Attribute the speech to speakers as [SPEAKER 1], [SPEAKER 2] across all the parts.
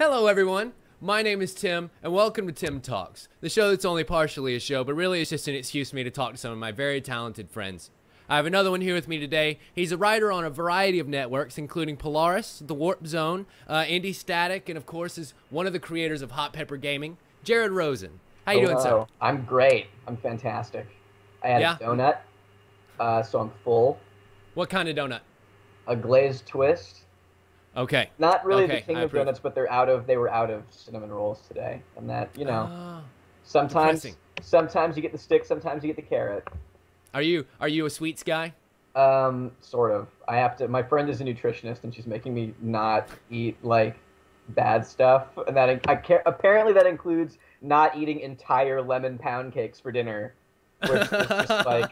[SPEAKER 1] Hello everyone, my name is Tim, and welcome to Tim Talks, the show that's only partially a show, but really it's just an excuse for me to talk to some of my very talented friends. I have another one here with me today. He's a writer on a variety of networks, including Polaris, The Warp Zone, Indie Static, and of course is one of the creators of HotPepperGaming, Jared Rosen. How you doing, sir?
[SPEAKER 2] I'm great. I'm fantastic. I had a donut, so I'm full.
[SPEAKER 1] What kind of donut?
[SPEAKER 2] A glazed twist.
[SPEAKER 1] Okay.
[SPEAKER 2] Not really the king of donuts, but they were out of cinnamon rolls today. And that, you know, sometimes you get the stick, sometimes you get the carrot.
[SPEAKER 1] Are you a sweets guy?
[SPEAKER 2] Sort of. I have to. My friend is a nutritionist, and she's making me not eat like bad stuff, and that apparently that includes not eating entire lemon pound cakes for dinner. Where it's just like,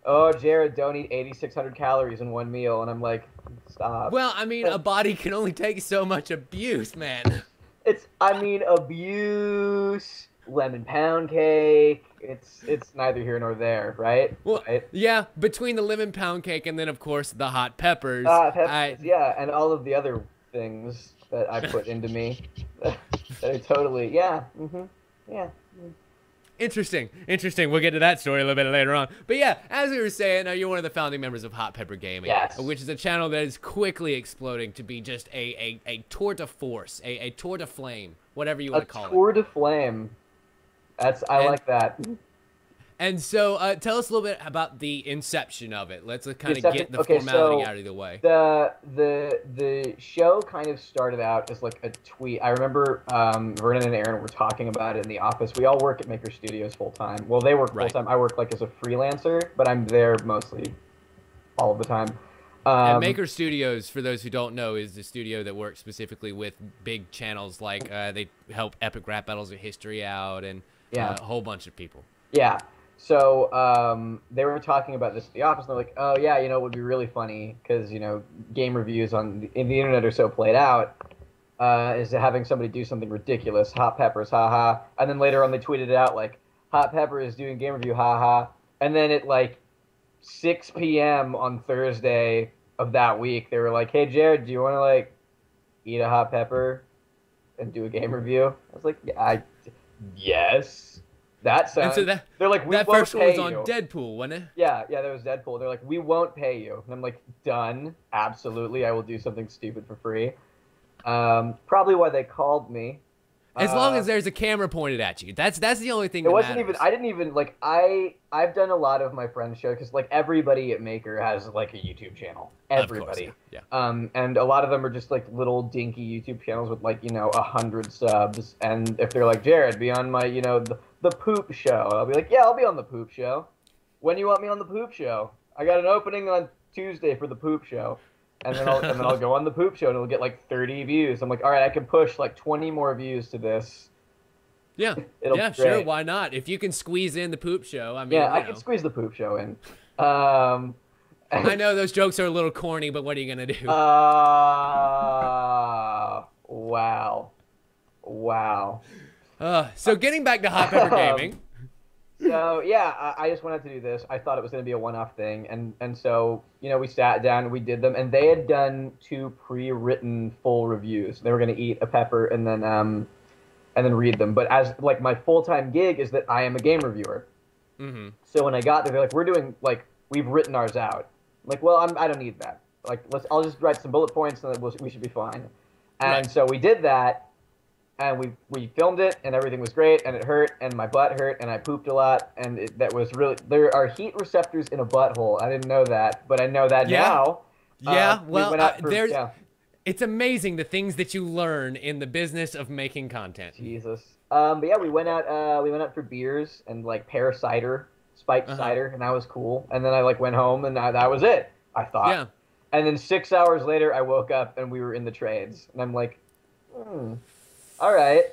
[SPEAKER 2] oh, Jared, don't eat 8,600 calories in one meal, and I'm like, stop.
[SPEAKER 1] Well, I mean, a body can only take so much abuse, man.
[SPEAKER 2] Abuse, lemon pound cake. It's neither here nor there, right?
[SPEAKER 1] Well,
[SPEAKER 2] right?
[SPEAKER 1] Yeah, between the lemon pound cake and then, of course, the hot peppers.
[SPEAKER 2] Yeah, and all of the other things that I put into me. That are totally, yeah.
[SPEAKER 1] Interesting. We'll get to that story a little bit later on. But yeah, as we were saying, you're one of the founding members of HotPepperGaming,
[SPEAKER 2] yes,
[SPEAKER 1] which is a channel that is quickly exploding to be just a tour de force, a tour de flame, whatever you want to call it.
[SPEAKER 2] A tour de flame. I like that.
[SPEAKER 1] And so, tell us a little bit about the inception of it. Let's kind of get the formality out of the way.
[SPEAKER 2] The show kind of started out as like a tweet. I remember Vernon and Aaron were talking about it in the office. We all work at Maker Studios full time. Well, they work full time. I work like as a freelancer, but I'm there mostly all of the time.
[SPEAKER 1] And Maker Studios, for those who don't know, is the studio that works specifically with big channels like they help Epic Rap Battles of History out and a whole bunch of people.
[SPEAKER 2] Yeah. So they were talking about this at the office, and they're like, oh, yeah, you know, it would be really funny because, you know, game reviews in the internet are so played out, is having somebody do something ridiculous, Hot Peppers, haha. And then later on they tweeted it out like, Hot Pepper is doing game review, haha. And then at like 6 p.m. on Thursday of that week, they were like, hey, Jared, do you want to like eat a hot pepper and do a game review? I was like, yeah, yes. That sounds.
[SPEAKER 1] So
[SPEAKER 2] they're like,
[SPEAKER 1] that first one was on Deadpool, wasn't it?
[SPEAKER 2] Yeah, that was Deadpool. They're like, we won't pay you, and I'm like, done. Absolutely, I will do something stupid for free. Probably why they called me.
[SPEAKER 1] As long as there's a camera pointed at you, that's the only thing.
[SPEAKER 2] It wasn't even. I didn't even like. I've done a lot of my friends' shows because like everybody at Maker has like a YouTube channel. Everybody.
[SPEAKER 1] Of course,
[SPEAKER 2] yeah. And a lot of them are just like little dinky YouTube channels with like 100 subs. And if they're like, Jared, be on my the Poop Show, I'll be like, yeah, I'll be on the Poop Show. When do you want me on the Poop Show? I got an opening on Tuesday for the Poop Show. And then I'll go on the Poop Show and it'll get like 30 views. I'm like, all right, I can push like 20 more views to this.
[SPEAKER 1] Yeah, sure, why not? If you can squeeze in the Poop Show, I mean,
[SPEAKER 2] I can squeeze the Poop Show in.
[SPEAKER 1] I know those jokes are a little corny, but what are you gonna do?
[SPEAKER 2] Wow.
[SPEAKER 1] So getting back to HotPepperGaming.
[SPEAKER 2] So yeah, I just wanted to do this. I thought it was going to be a one-off thing, and so we sat down and we did them, and they had done 2 pre-written full reviews. They were going to eat a pepper and then read them. But as like my full-time gig is that I am a game reviewer.
[SPEAKER 1] Mm-hmm.
[SPEAKER 2] So when I got there, they're like, we've written ours out. I'm like, well, I don't need that. Like, I'll just write some bullet points and then we should be fine. And so we did that. And we filmed it, and everything was great, and it hurt, and my butt hurt, and I pooped a lot, and that was really... There are heat receptors in a butthole. I didn't know that, but I know that now.
[SPEAKER 1] Yeah, it's amazing the things that you learn in the business of making content.
[SPEAKER 2] Jesus. But yeah, we went out for beers, and like pear cider, spiked cider, and that was cool. And then I like went home, and that was it, I thought. Yeah. And then 6 hours later, I woke up, and we were in the trades. And I'm like, all right,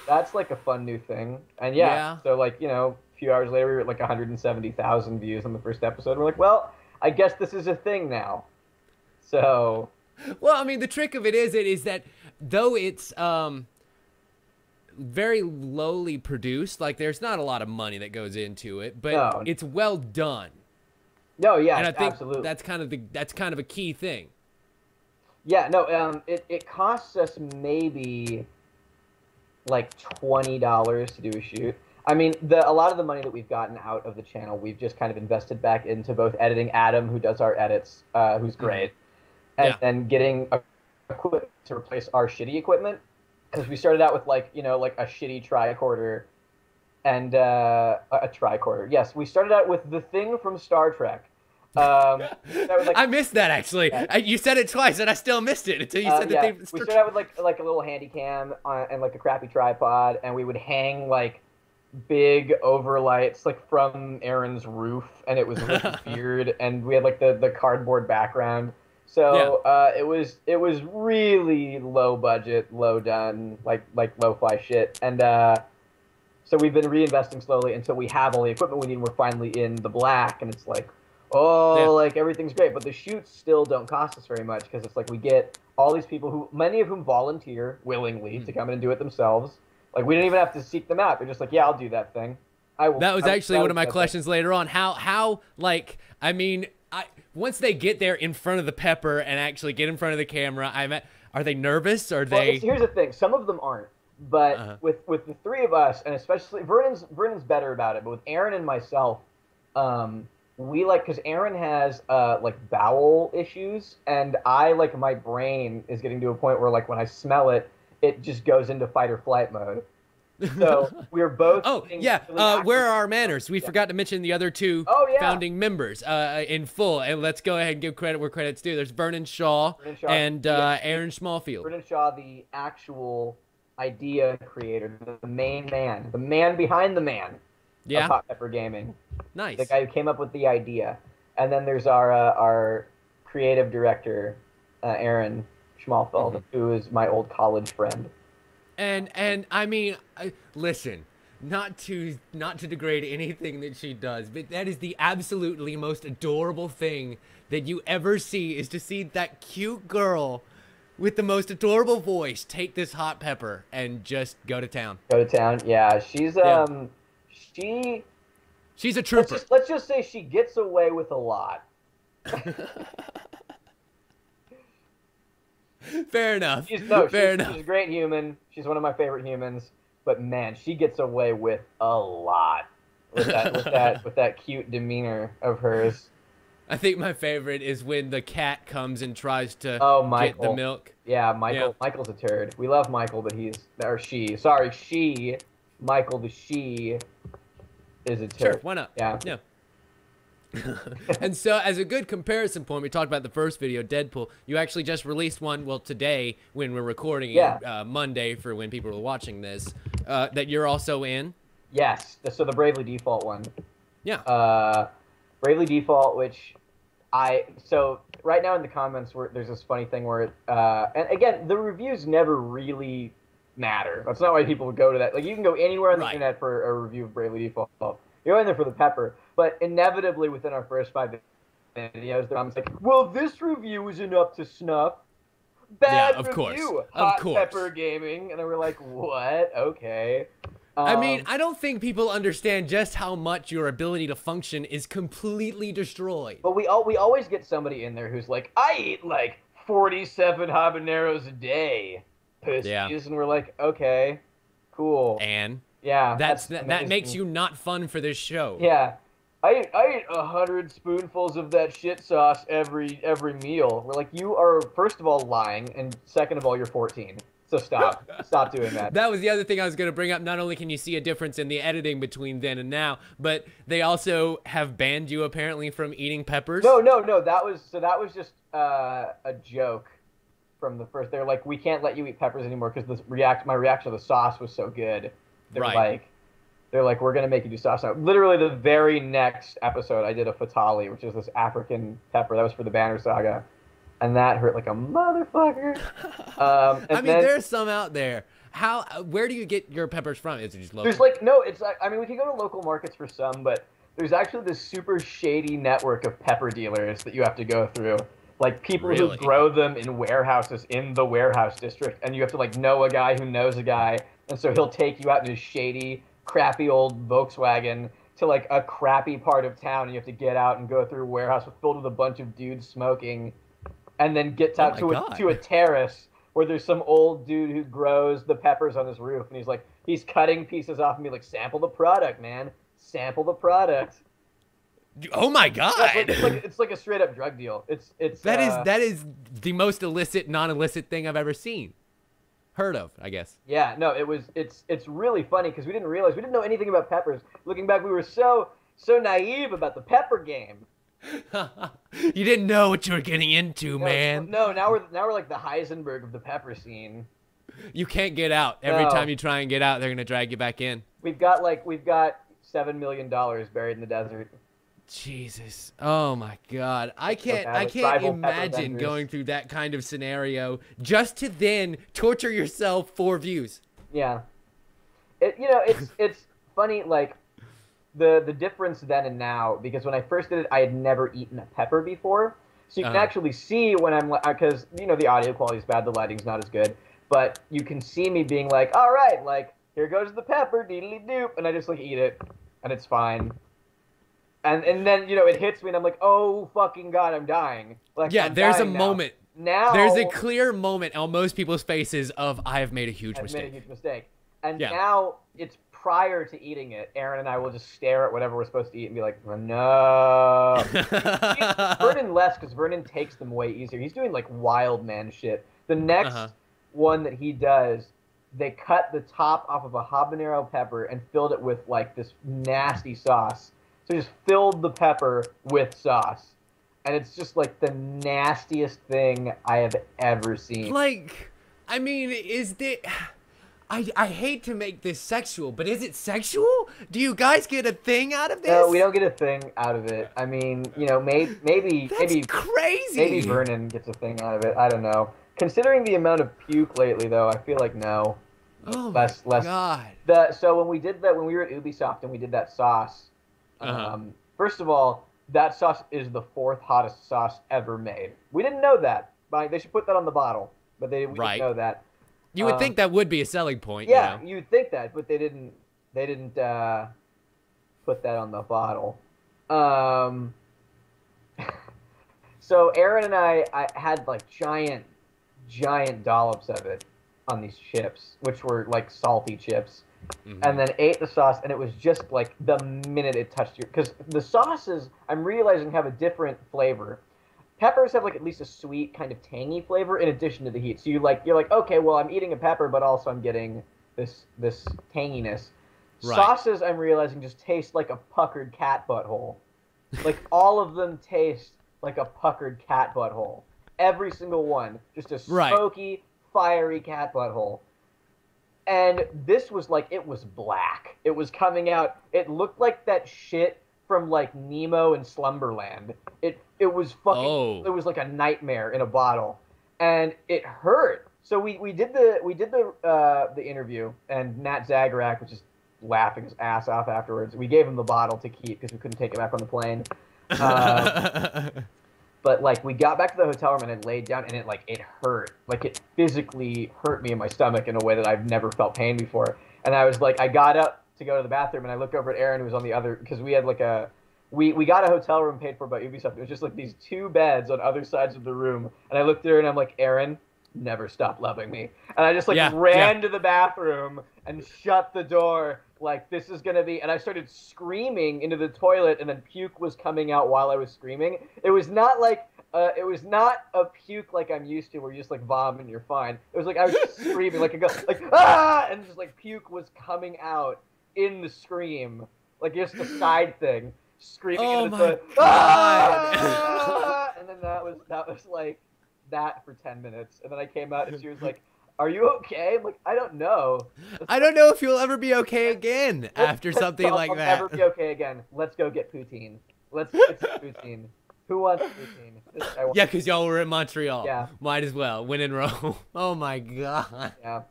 [SPEAKER 2] that's like a fun new thing. And so like, a few hours later, we were at like 170,000 views on the first episode. We're like, well, I guess this is a thing now. So.
[SPEAKER 1] Well, I mean, the trick of it is that though it's very lowly produced, like there's not a lot of money that goes into it, but it's well done.
[SPEAKER 2] No, yeah,
[SPEAKER 1] and I think
[SPEAKER 2] absolutely.
[SPEAKER 1] that's kind of a key thing.
[SPEAKER 2] Yeah, no, it costs us maybe like $20 to do a shoot. I mean, a lot of the money that we've gotten out of the channel, we've just kind of invested back into both editing Adam, who does our edits, who's great, and
[SPEAKER 1] Yeah.
[SPEAKER 2] then getting equipment to replace our shitty equipment, because we started out with like like a shitty tricorder and a tricorder. Yes, we started out with the thing from Star Trek. That was like,
[SPEAKER 1] I missed that actually.
[SPEAKER 2] yeah.
[SPEAKER 1] You said it twice, and I still missed it until you said the
[SPEAKER 2] Yeah,
[SPEAKER 1] thing.
[SPEAKER 2] we started out with like a little handy cam and like a crappy tripod, and we would hang like big overlights like from Aaron's roof, and it was really weird, and we had like the cardboard background. So it was really low budget, low done, like lo-fi shit, and so we've been reinvesting slowly until we have all the equipment we need, and we're finally in the black, and it's like, oh, like everything's great, but the shoots still don't cost us very much, because it's like we get all these people who, many of whom volunteer willingly to come in and do it themselves. Like, we didn't even have to seek them out. They're just like, yeah, I'll do that thing.
[SPEAKER 1] That was actually one of my questions later on. How like, I mean, once they get there in front of the pepper and actually get in front of the camera, are they nervous? Or
[SPEAKER 2] Well, here's the thing. Some of them aren't. But with the three of us, and especially Vernon's better about it, but with Aaron and myself, we like, because Aaron has like bowel issues, and I, like, my brain is getting to a point where, like, when I smell it, it just goes into fight or flight mode. So we're both.
[SPEAKER 1] Oh yeah, where are our manners? We forgot to mention the other two founding members in full, and let's go ahead and give credit where credit's due. There's Vernon Shaw and Aaron Smallfield.
[SPEAKER 2] Vernon Shaw, the actual idea creator, the main man, the man behind the man of HotPepperGaming.
[SPEAKER 1] Nice.
[SPEAKER 2] The guy who came up with the idea. And then there's our creative director, Aaron Schmalfeld, who is my old college friend.
[SPEAKER 1] And I mean, listen, not to degrade anything that she does, but that is the absolutely most adorable thing that you ever see, is to see that cute girl with the most adorable voice take this hot pepper and just go to town.
[SPEAKER 2] Go to town, yeah. She's
[SPEAKER 1] she's a trooper.
[SPEAKER 2] Let's just say she gets away with a lot.
[SPEAKER 1] Fair enough.
[SPEAKER 2] Fair enough. She's a great human. She's one of my favorite humans. But man, she gets away with a lot with that cute demeanor of hers.
[SPEAKER 1] I think my favorite is when the cat comes and tries to get the milk.
[SPEAKER 2] Yeah, Michael's a turd. We love Michael, but Michael the she is a turd.
[SPEAKER 1] Sure, why not?
[SPEAKER 2] Yeah.
[SPEAKER 1] And so, as a good comparison point, we talked about the first video, Deadpool. You actually just released one, well, today, when we're recording it, Monday, for when people are watching this, that you're also in. Yes,
[SPEAKER 2] so the Bravely Default one.
[SPEAKER 1] Yeah.
[SPEAKER 2] Bravely Default, which so right now in the comments, there's this funny thing where, and again, the reviews never really matter. That's not why people would go to that. Like, you can go anywhere on the internet for a review of Bravely Default. You're in there for the pepper. But inevitably, within our first 5 videos, the comments like, well, this review isn't up to snuff. Bad review. HotPepperGaming. And then we're like, what? Okay.
[SPEAKER 1] I mean, I don't think people understand just how much your ability to function is completely destroyed.
[SPEAKER 2] But we always get somebody in there who's like, I eat like 47 habaneros a day. Pussies. Yeah. And we're like, okay, cool.
[SPEAKER 1] And
[SPEAKER 2] yeah,
[SPEAKER 1] that makes you not fun for this show.
[SPEAKER 2] Yeah. I eat 100 spoonfuls of that shit sauce every meal. We're like, you are, first of all, lying, and second of all, you're 14. So stop. Stop doing that.
[SPEAKER 1] That was the other thing I was going to bring up. Not only can you see a difference in the editing between then and now, but they also have banned you apparently from eating peppers.
[SPEAKER 2] No. That was just a joke from the first. They're like, we can't let you eat peppers anymore because my reaction to the sauce was so good. They're like, we're going to make you do sauce now. Literally, the very next episode, I did a fatali, which is this African pepper. That was for the Banner Saga. And that hurt like a motherfucker.
[SPEAKER 1] I mean, there's some out there. Where do you get your peppers from? Is it just local?
[SPEAKER 2] There's like, no, it's like, I mean, we can go to local markets for some, but there's actually this super shady network of pepper dealers that you have to go through. Like, people who grow them in warehouses in the warehouse district. And you have to, like, know a guy who knows a guy. And so he'll take you out in his shady, crappy old Volkswagen to, like, a crappy part of town. And you have to get out and go through a warehouse filled with a bunch of dudes smoking. and then gets
[SPEAKER 1] Oh
[SPEAKER 2] out
[SPEAKER 1] my
[SPEAKER 2] to
[SPEAKER 1] God.
[SPEAKER 2] to a terrace where there's some old dude who grows the peppers on his roof, and he's cutting pieces off and be like, sample the product, man, sample the product.
[SPEAKER 1] Oh my
[SPEAKER 2] Yeah,
[SPEAKER 1] God.
[SPEAKER 2] it's like a straight up drug deal.
[SPEAKER 1] That is the most illicit, non-illicit thing I've ever seen. Heard of, I guess.
[SPEAKER 2] Yeah, no, it's really funny because we didn't know anything about peppers. Looking back, we were so naive about the pepper game.
[SPEAKER 1] You didn't know what you were getting into, man.
[SPEAKER 2] No, now we're like the Heisenberg of the pepper scene.
[SPEAKER 1] You can't get out. Every
[SPEAKER 2] No.
[SPEAKER 1] time you try and get out, they're gonna drag you back in.
[SPEAKER 2] We've got $7 million buried in the desert.
[SPEAKER 1] Jesus. Oh my God. I can't
[SPEAKER 2] rival pepper
[SPEAKER 1] imagine
[SPEAKER 2] vendors.
[SPEAKER 1] going through that kind of scenario just to then torture yourself for views.
[SPEAKER 2] Yeah, it's funny, like the difference then and now, because when I first did it, I had never eaten a pepper before, so you can actually see when I'm, because the audio quality is bad, the lighting's not as good, but you can see me being like, all right, like here goes the pepper, deedly doop, and I just like eat it, and it's fine. And then it hits me and I'm like, oh fucking God, I'm dying. Like,
[SPEAKER 1] Yeah,
[SPEAKER 2] I'm
[SPEAKER 1] there's a
[SPEAKER 2] dying
[SPEAKER 1] moment.
[SPEAKER 2] Now
[SPEAKER 1] There's a clear moment on most people's faces of I have made a huge
[SPEAKER 2] I've
[SPEAKER 1] mistake.
[SPEAKER 2] made a huge mistake. And
[SPEAKER 1] Yeah.
[SPEAKER 2] now it's prior to eating it. Aaron and I will just stare at whatever we're supposed to eat and be like, no. Vernon less, because Vernon takes them way easier. He's doing like wild man shit. The next one that he does, they cut the top off of a habanero pepper and filled it with like this nasty sauce. So just filled the pepper with sauce. And it's just like the nastiest thing I have ever seen.
[SPEAKER 1] Like, I mean, is the... I hate to make this sexual, but is it sexual? Do you guys get a thing out of this?
[SPEAKER 2] No, we don't get a thing out of it. I mean, maybe
[SPEAKER 1] That's crazy.
[SPEAKER 2] Maybe Vernon gets a thing out of it. I don't know. Considering the amount of puke lately, though, I feel like no.
[SPEAKER 1] Oh
[SPEAKER 2] less.
[SPEAKER 1] my God.
[SPEAKER 2] So when we were at Ubisoft and we did that sauce. First of all, that sauce is the 4th hottest sauce ever made. We didn't know that. They should put that on the bottle, but we didn't know that.
[SPEAKER 1] You would think that would be a selling point.
[SPEAKER 2] Yeah,
[SPEAKER 1] you know?
[SPEAKER 2] you'd think that, but they didn't put that on the bottle. So Aaron and I had like giant dollops of it on these chips, which were like salty chips. And then ate the sauce, and it was just like the minute it touched you, because the sauces, I'm realizing, have a different flavor. Peppers have like at least a sweet kind of tangy flavor in addition to the heat. So you're like, okay, well, I'm eating a pepper, but also I'm getting this tanginess.
[SPEAKER 1] Right.
[SPEAKER 2] Sauces, I'm realizing, just taste like a puckered cat butthole. Like all of them taste like a puckered cat butthole. Every single one, just a smoky, fiery cat butthole. And this was like, it was black. It was coming out. It looked like that shit from like Nemo and Slumberland. It was fucking. It was like a nightmare in a bottle, and it hurt. So we did the interview, and Nat Zagarak was just laughing his ass off afterwards. We gave him the bottle to keep because we couldn't take it back on the plane. But like we got back to the hotel room and I laid down and it hurt. Like it physically hurt me in my stomach in a way that I've never felt pain before. And I was like, I got up to go to the bathroom and I looked over at Aaron, who was on the other, because we had like we got a hotel room paid for by Ubisoft. It was just like these 2 beds on other sides of the room. And I looked at her and I'm like, Aaron, never stop loving me. And I just ran to the bathroom and shut the door. Like, this is gonna be, and I started screaming into the toilet, and then puke was coming out while I was screaming. It was not like, it was not a puke like I'm used to, where you just like vomit and you're fine. It was like I was just screaming, like ah, and just like puke was coming out in the scream, like just a side thing, screaming into the toilet. Ah! And then that was like that for 10 minutes, and then I came out, and she was like, are you okay? I'm like, I don't know.
[SPEAKER 1] I don't know if you'll ever be okay again after something like that.
[SPEAKER 2] I'll never be okay again. Let's go get poutine. Let's get some poutine. Who wants poutine?
[SPEAKER 1] Yeah, because y'all were in Montreal.
[SPEAKER 2] Yeah.
[SPEAKER 1] Might as well. When in Rome. Oh, my God.
[SPEAKER 2] Yeah.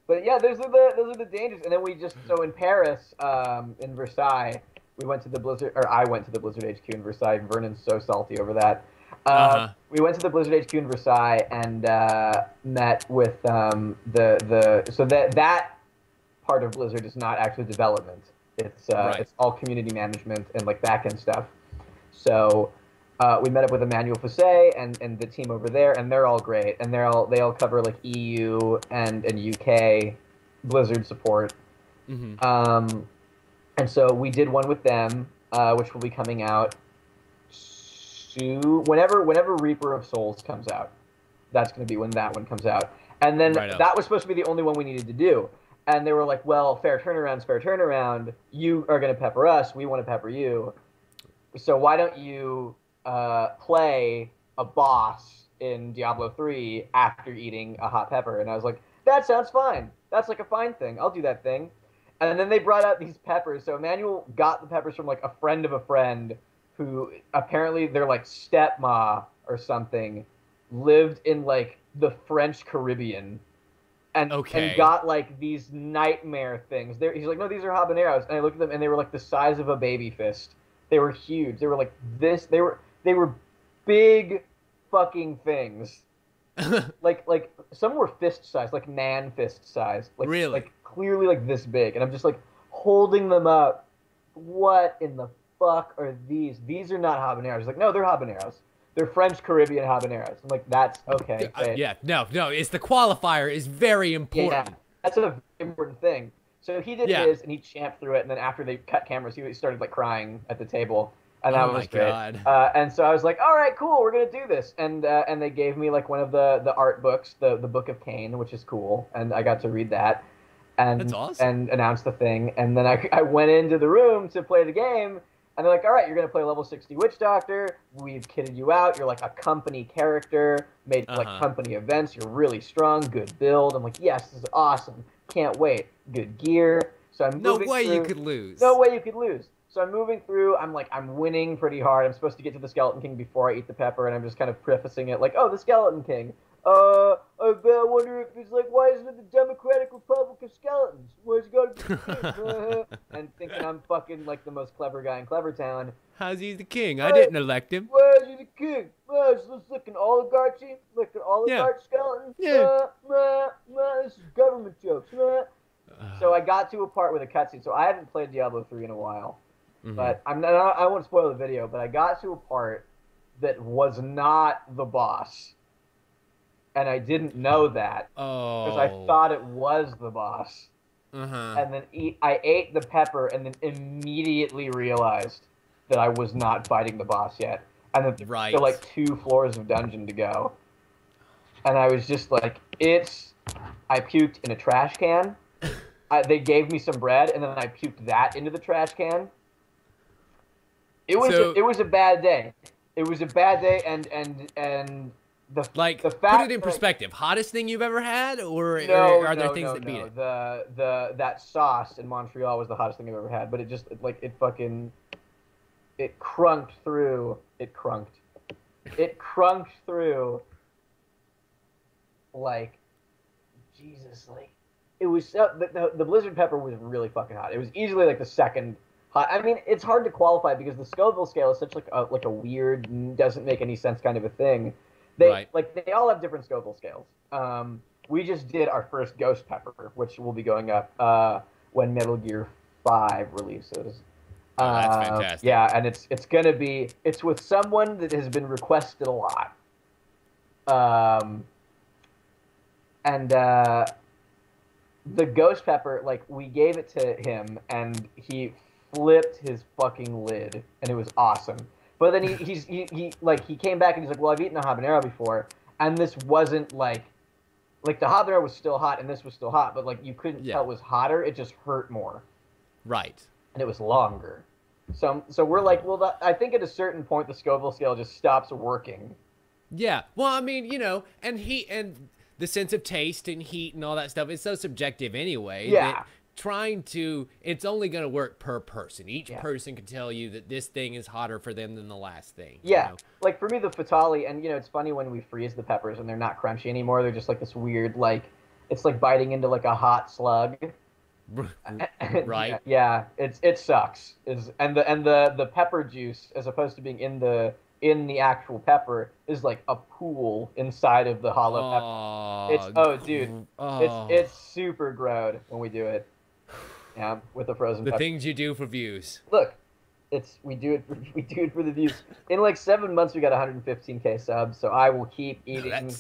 [SPEAKER 2] But, yeah, those are the dangers. And then so in Paris, in Versailles, we went to the Blizzard, or I went to the Blizzard HQ in Versailles. Vernon's so salty over that. We went to the Blizzard HQ in Versailles and met with so that part of Blizzard is not actually development. It's it's all community management and like back-end stuff. So We met up with Emmanuel Fossé and the team over there, and they're all great, and they all cover like EU and UK Blizzard support. And so we did one with them, which will be coming out soon, whenever Reaper of Souls comes out. That's going to be when that one comes out. And then that was supposed to be the only one we needed to do. And they were like, well, fair turnaround's fair turnaround. You are going to pepper us. We want to pepper you. So why don't you play a boss in Diablo 3 after eating a hot pepper? And I was like, that sounds fine. That's like a fine thing. I'll do that thing. And then they brought out these peppers. So Emmanuel got the peppers from like a friend of a friend who apparently they're like stepma or something, lived in like the French Caribbean and got like these nightmare things. He's like, no, these are habaneros. And I looked at them and they were like the size of a baby fist. They were huge. They were like this. They were big fucking things. like some were fist size, like man fist size. Like,
[SPEAKER 1] really?
[SPEAKER 2] Like clearly like this big. And I'm just like holding them up. What in the fuck are these? These are not habaneros. He's like, no, they're habaneros. They're French Caribbean habaneros. I'm like, that's okay.
[SPEAKER 1] Yeah, no, it's the qualifier is very important.
[SPEAKER 2] Yeah, that's a very important thing. So he did his, and he champed through it, and then after they cut cameras, he started like crying at the table, and that was great.
[SPEAKER 1] God.
[SPEAKER 2] And so I was like, all right, cool, we're gonna do this, and they gave me like one of the art books, the Book of Cain, which is cool, and I got to read that, and
[SPEAKER 1] that's awesome.
[SPEAKER 2] And announce the thing, and then I went into the room to play the game. And they're like, all right, you're going to play level 60 Witch Doctor. We've kitted you out. You're like a company character, made for like company events. You're really strong, good build. I'm like, yes, this is awesome. Can't wait. Good gear. So I'm moving
[SPEAKER 1] No way
[SPEAKER 2] through.
[SPEAKER 1] You could lose.
[SPEAKER 2] No way you could lose. So I'm moving through. I'm winning pretty hard. I'm supposed to get to the Skeleton King before I eat the pepper, and I'm just kind of prefacing it like, oh, the Skeleton King. I wonder if it's like, why isn't it the Democratic Republic of Skeletons? Where's it got to be? And thinking I'm fucking like the most clever guy in Clevertown.
[SPEAKER 1] How's he the king? I didn't elect him.
[SPEAKER 2] Why is he the king? This looks like an oligarchy, like an oligarch skeleton.
[SPEAKER 1] Yeah.
[SPEAKER 2] This is government jokes. So I got to a part with a cutscene. So I haven't played Diablo 3 in a while, but I won't spoil the video. But I got to a part that was not the boss. And I didn't know that because I thought it was the boss. And then I ate the pepper and then immediately realized that I was not fighting the boss yet. And that there were still like 2 floors of dungeon to go. And I was just like, I puked in a trash can. They gave me some bread and then I puked that into the trash can. It was a bad day. It was a bad day and
[SPEAKER 1] put it in perspective. Hottest thing you've ever had, or are there things that beat it?
[SPEAKER 2] That sauce in Montreal was the hottest thing I've ever had, but it crunked through. It crunked through. Like, Jesus, like it was. The Blizzard pepper was really fucking hot. It was easily like the second hot. I mean, it's hard to qualify because the Scoville scale is such like a weird, doesn't make any sense kind of a thing. They all have different Scoville scales. We just did our first Ghost Pepper, which will be going up when Metal Gear 5 releases.
[SPEAKER 1] That's fantastic.
[SPEAKER 2] Yeah, and it's with someone that has been requested a lot. The Ghost Pepper, like, we gave it to him, and he flipped his fucking lid, and it was awesome. But then he came back and he's like, well, I've eaten a habanero before, and this wasn't like the habanero was still hot and this was still hot, but like you couldn't tell it was hotter. It just hurt more.
[SPEAKER 1] Right. And
[SPEAKER 2] it was longer. So we're like, well, I think at a certain point the Scoville scale just stops working.
[SPEAKER 1] Yeah. Well, I mean, and the sense of taste and heat and all that stuff is so subjective anyway.
[SPEAKER 2] Yeah.
[SPEAKER 1] It's only going to work per person. Each person can tell you that this thing is hotter for them than the last thing.
[SPEAKER 2] Yeah. Like for me, the Fatali, and it's funny when we freeze the peppers and they're not crunchy anymore. They're just like this weird, like, it's like biting into like a hot slug.
[SPEAKER 1] Right.
[SPEAKER 2] Yeah. It sucks. And the pepper juice, as opposed to being in the actual pepper, is like a pool inside of the hollow pepper. It's super grode when we do it. Yeah, with the frozen pepper.
[SPEAKER 1] Things you do for views.
[SPEAKER 2] Look, we do it for the views. In like 7 months, we got 115K subs. So I will keep eating.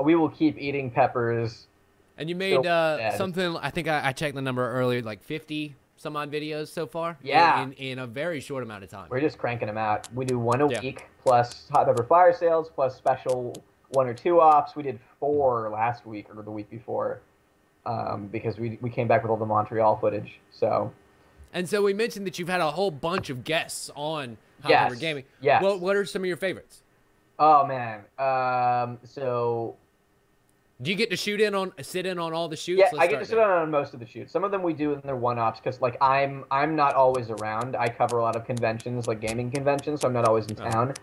[SPEAKER 2] We will keep eating peppers.
[SPEAKER 1] And you made something. I think I checked the number earlier, like 50 some odd videos so far.
[SPEAKER 2] Yeah.
[SPEAKER 1] In a very short amount of time.
[SPEAKER 2] We're just cranking them out. We do one a week plus hot pepper fire sales plus special 1 or 2 ops. We did 4 last week or the week before, because we came back with all the Montreal footage. So.
[SPEAKER 1] And so we mentioned that you've had a whole bunch of guests on HotPepperGaming.
[SPEAKER 2] Yes.
[SPEAKER 1] What are some of your favorites?
[SPEAKER 2] Oh man. So.
[SPEAKER 1] Do you get to sit in on all the shoots?
[SPEAKER 2] Yeah, I get to sit on most of the shoots. Some of them we do in their one-offs because, like, I'm not always around. I cover a lot of conventions, like gaming conventions, so I'm not always in town.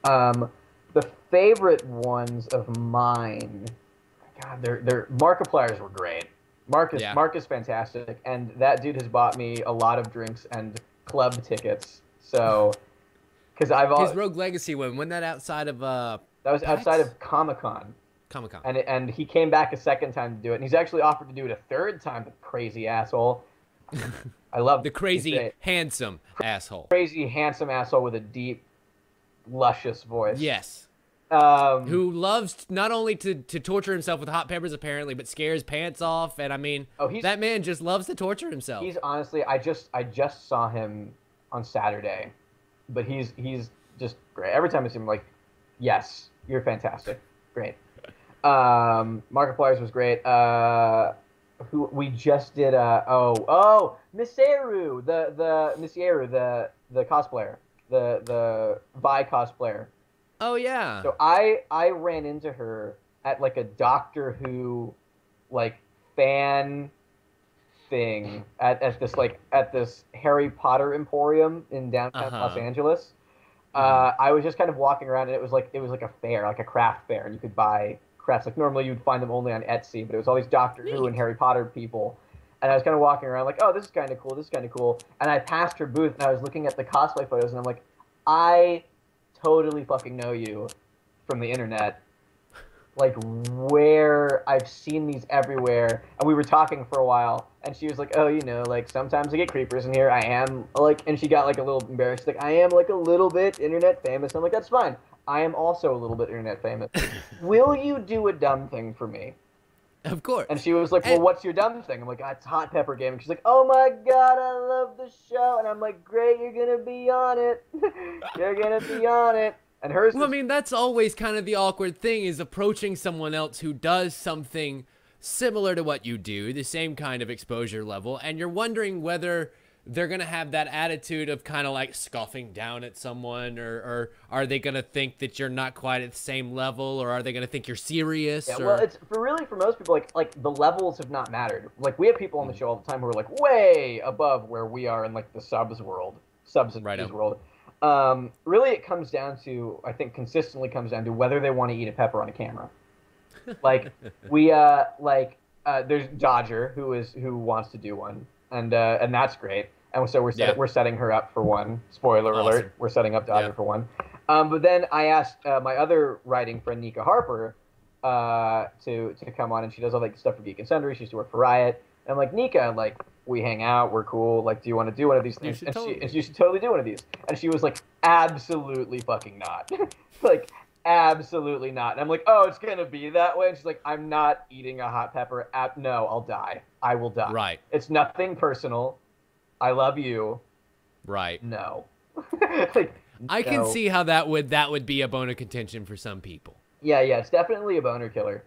[SPEAKER 2] The favorite ones of mine, God, they're Markipliers were great. Mark is fantastic, and that dude has bought me a lot of drinks and club tickets. So, because
[SPEAKER 1] his Rogue Legacy one, wasn't that outside of
[SPEAKER 2] that was outside of Comic-Con. And he came back a second time to do it, and he's actually offered to do it a third time. The crazy asshole. I love
[SPEAKER 1] the crazy handsome asshole.
[SPEAKER 2] Crazy handsome asshole with a deep, luscious voice.
[SPEAKER 1] Yes. Who loves not only to torture himself with hot peppers apparently, but scares pants off. And I mean, that man just loves to torture himself.
[SPEAKER 2] He's honestly, I just saw him on Saturday, but he's just great. Every time I see him, I'm like, yes, you're fantastic, great. Markipliers was great. Who we just did? Misseru, the cosplayer, the Vi cosplayer.
[SPEAKER 1] Oh yeah.
[SPEAKER 2] So I ran into her at like a Doctor Who, like fan thing at this Harry Potter Emporium in downtown Los Angeles. I was just kind of walking around, and it was like a fair, like a craft fair, and you could buy crafts. Like normally you'd find them only on Etsy, but it was all these Doctor Who and Harry Potter people. And I was kind of walking around like, oh, this is kind of cool, this is kind of cool. And I passed her booth, and I was looking at the cosplay photos, and I'm like, I totally fucking know you from the internet. Like, where I've seen these everywhere. And we were talking for a while, and she was like, oh, you know, like, sometimes I get creepers in here. I am, like, and she got, like, a little embarrassed. She's like, I am, like, a little bit internet famous. I'm like, that's fine. I am also a little bit internet famous. Will you do a dumb thing for me?
[SPEAKER 1] Of course.
[SPEAKER 2] And she was like, well, what's your dumb thing? I'm like, it's HotPepperGaming. She's like, oh my God, I love the show. And I'm like, great, you're going to be on it. You're going to be on it. And hers.
[SPEAKER 1] Well, I mean, that's always kind of the awkward thing, is approaching someone else who does something similar to what you do, the same kind of exposure level, and you're wondering whether they're going to have that attitude of kind of like scoffing down at someone, or are they going to think that you're not quite at the same level, or are they going to think you're serious?
[SPEAKER 2] Yeah, well, it's for most people, like the levels have not mattered. Like, we have people on the show all the time who are like way above where we are in like the subs and views world. Really, it comes down to, I think, consistently comes down to whether they want to eat a pepper on a camera. Like, there's Dodger who wants to do one, and that's great. And so we're setting her up for one. Spoiler alert: we're setting up Dodger for one. But then I asked my other writing friend Nika Harper to come on, and she does all like stuff for Geek and Sundry. She used to work for Riot. And I'm like, Nika, like, we hang out, we're cool, like, do you want to do one of these things? And she should totally do one of these. And she was like, absolutely fucking not. Like, absolutely not. And I'm like, oh, it's gonna be that way? And she's like, I'm not eating a hot pepper. No, I'll die. I will die.
[SPEAKER 1] Right.
[SPEAKER 2] It's nothing personal. I love you.
[SPEAKER 1] Right.
[SPEAKER 2] No.
[SPEAKER 1] Like, I can see how that would be a bone of contention for some people.
[SPEAKER 2] Yeah, it's definitely a boner killer.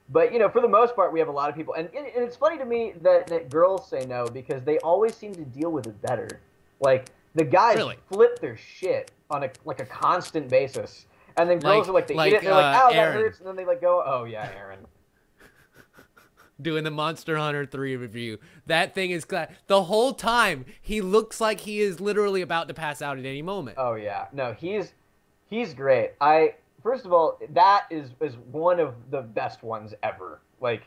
[SPEAKER 2] But, you know, for the most part, we have a lot of people. And it's funny to me that girls say no, because they always seem to deal with it better. Like, the guys flip their shit on a constant basis. And then girls are like, they eat it, and they're like, ow, that hurts. And then they like go, oh, yeah, Aaron.
[SPEAKER 1] Doing the Monster Hunter 3 review. That thing is the whole time, he looks like he is literally about to pass out at any moment.
[SPEAKER 2] Oh, yeah. No, he's great. First of all, that is one of the best ones ever. Like,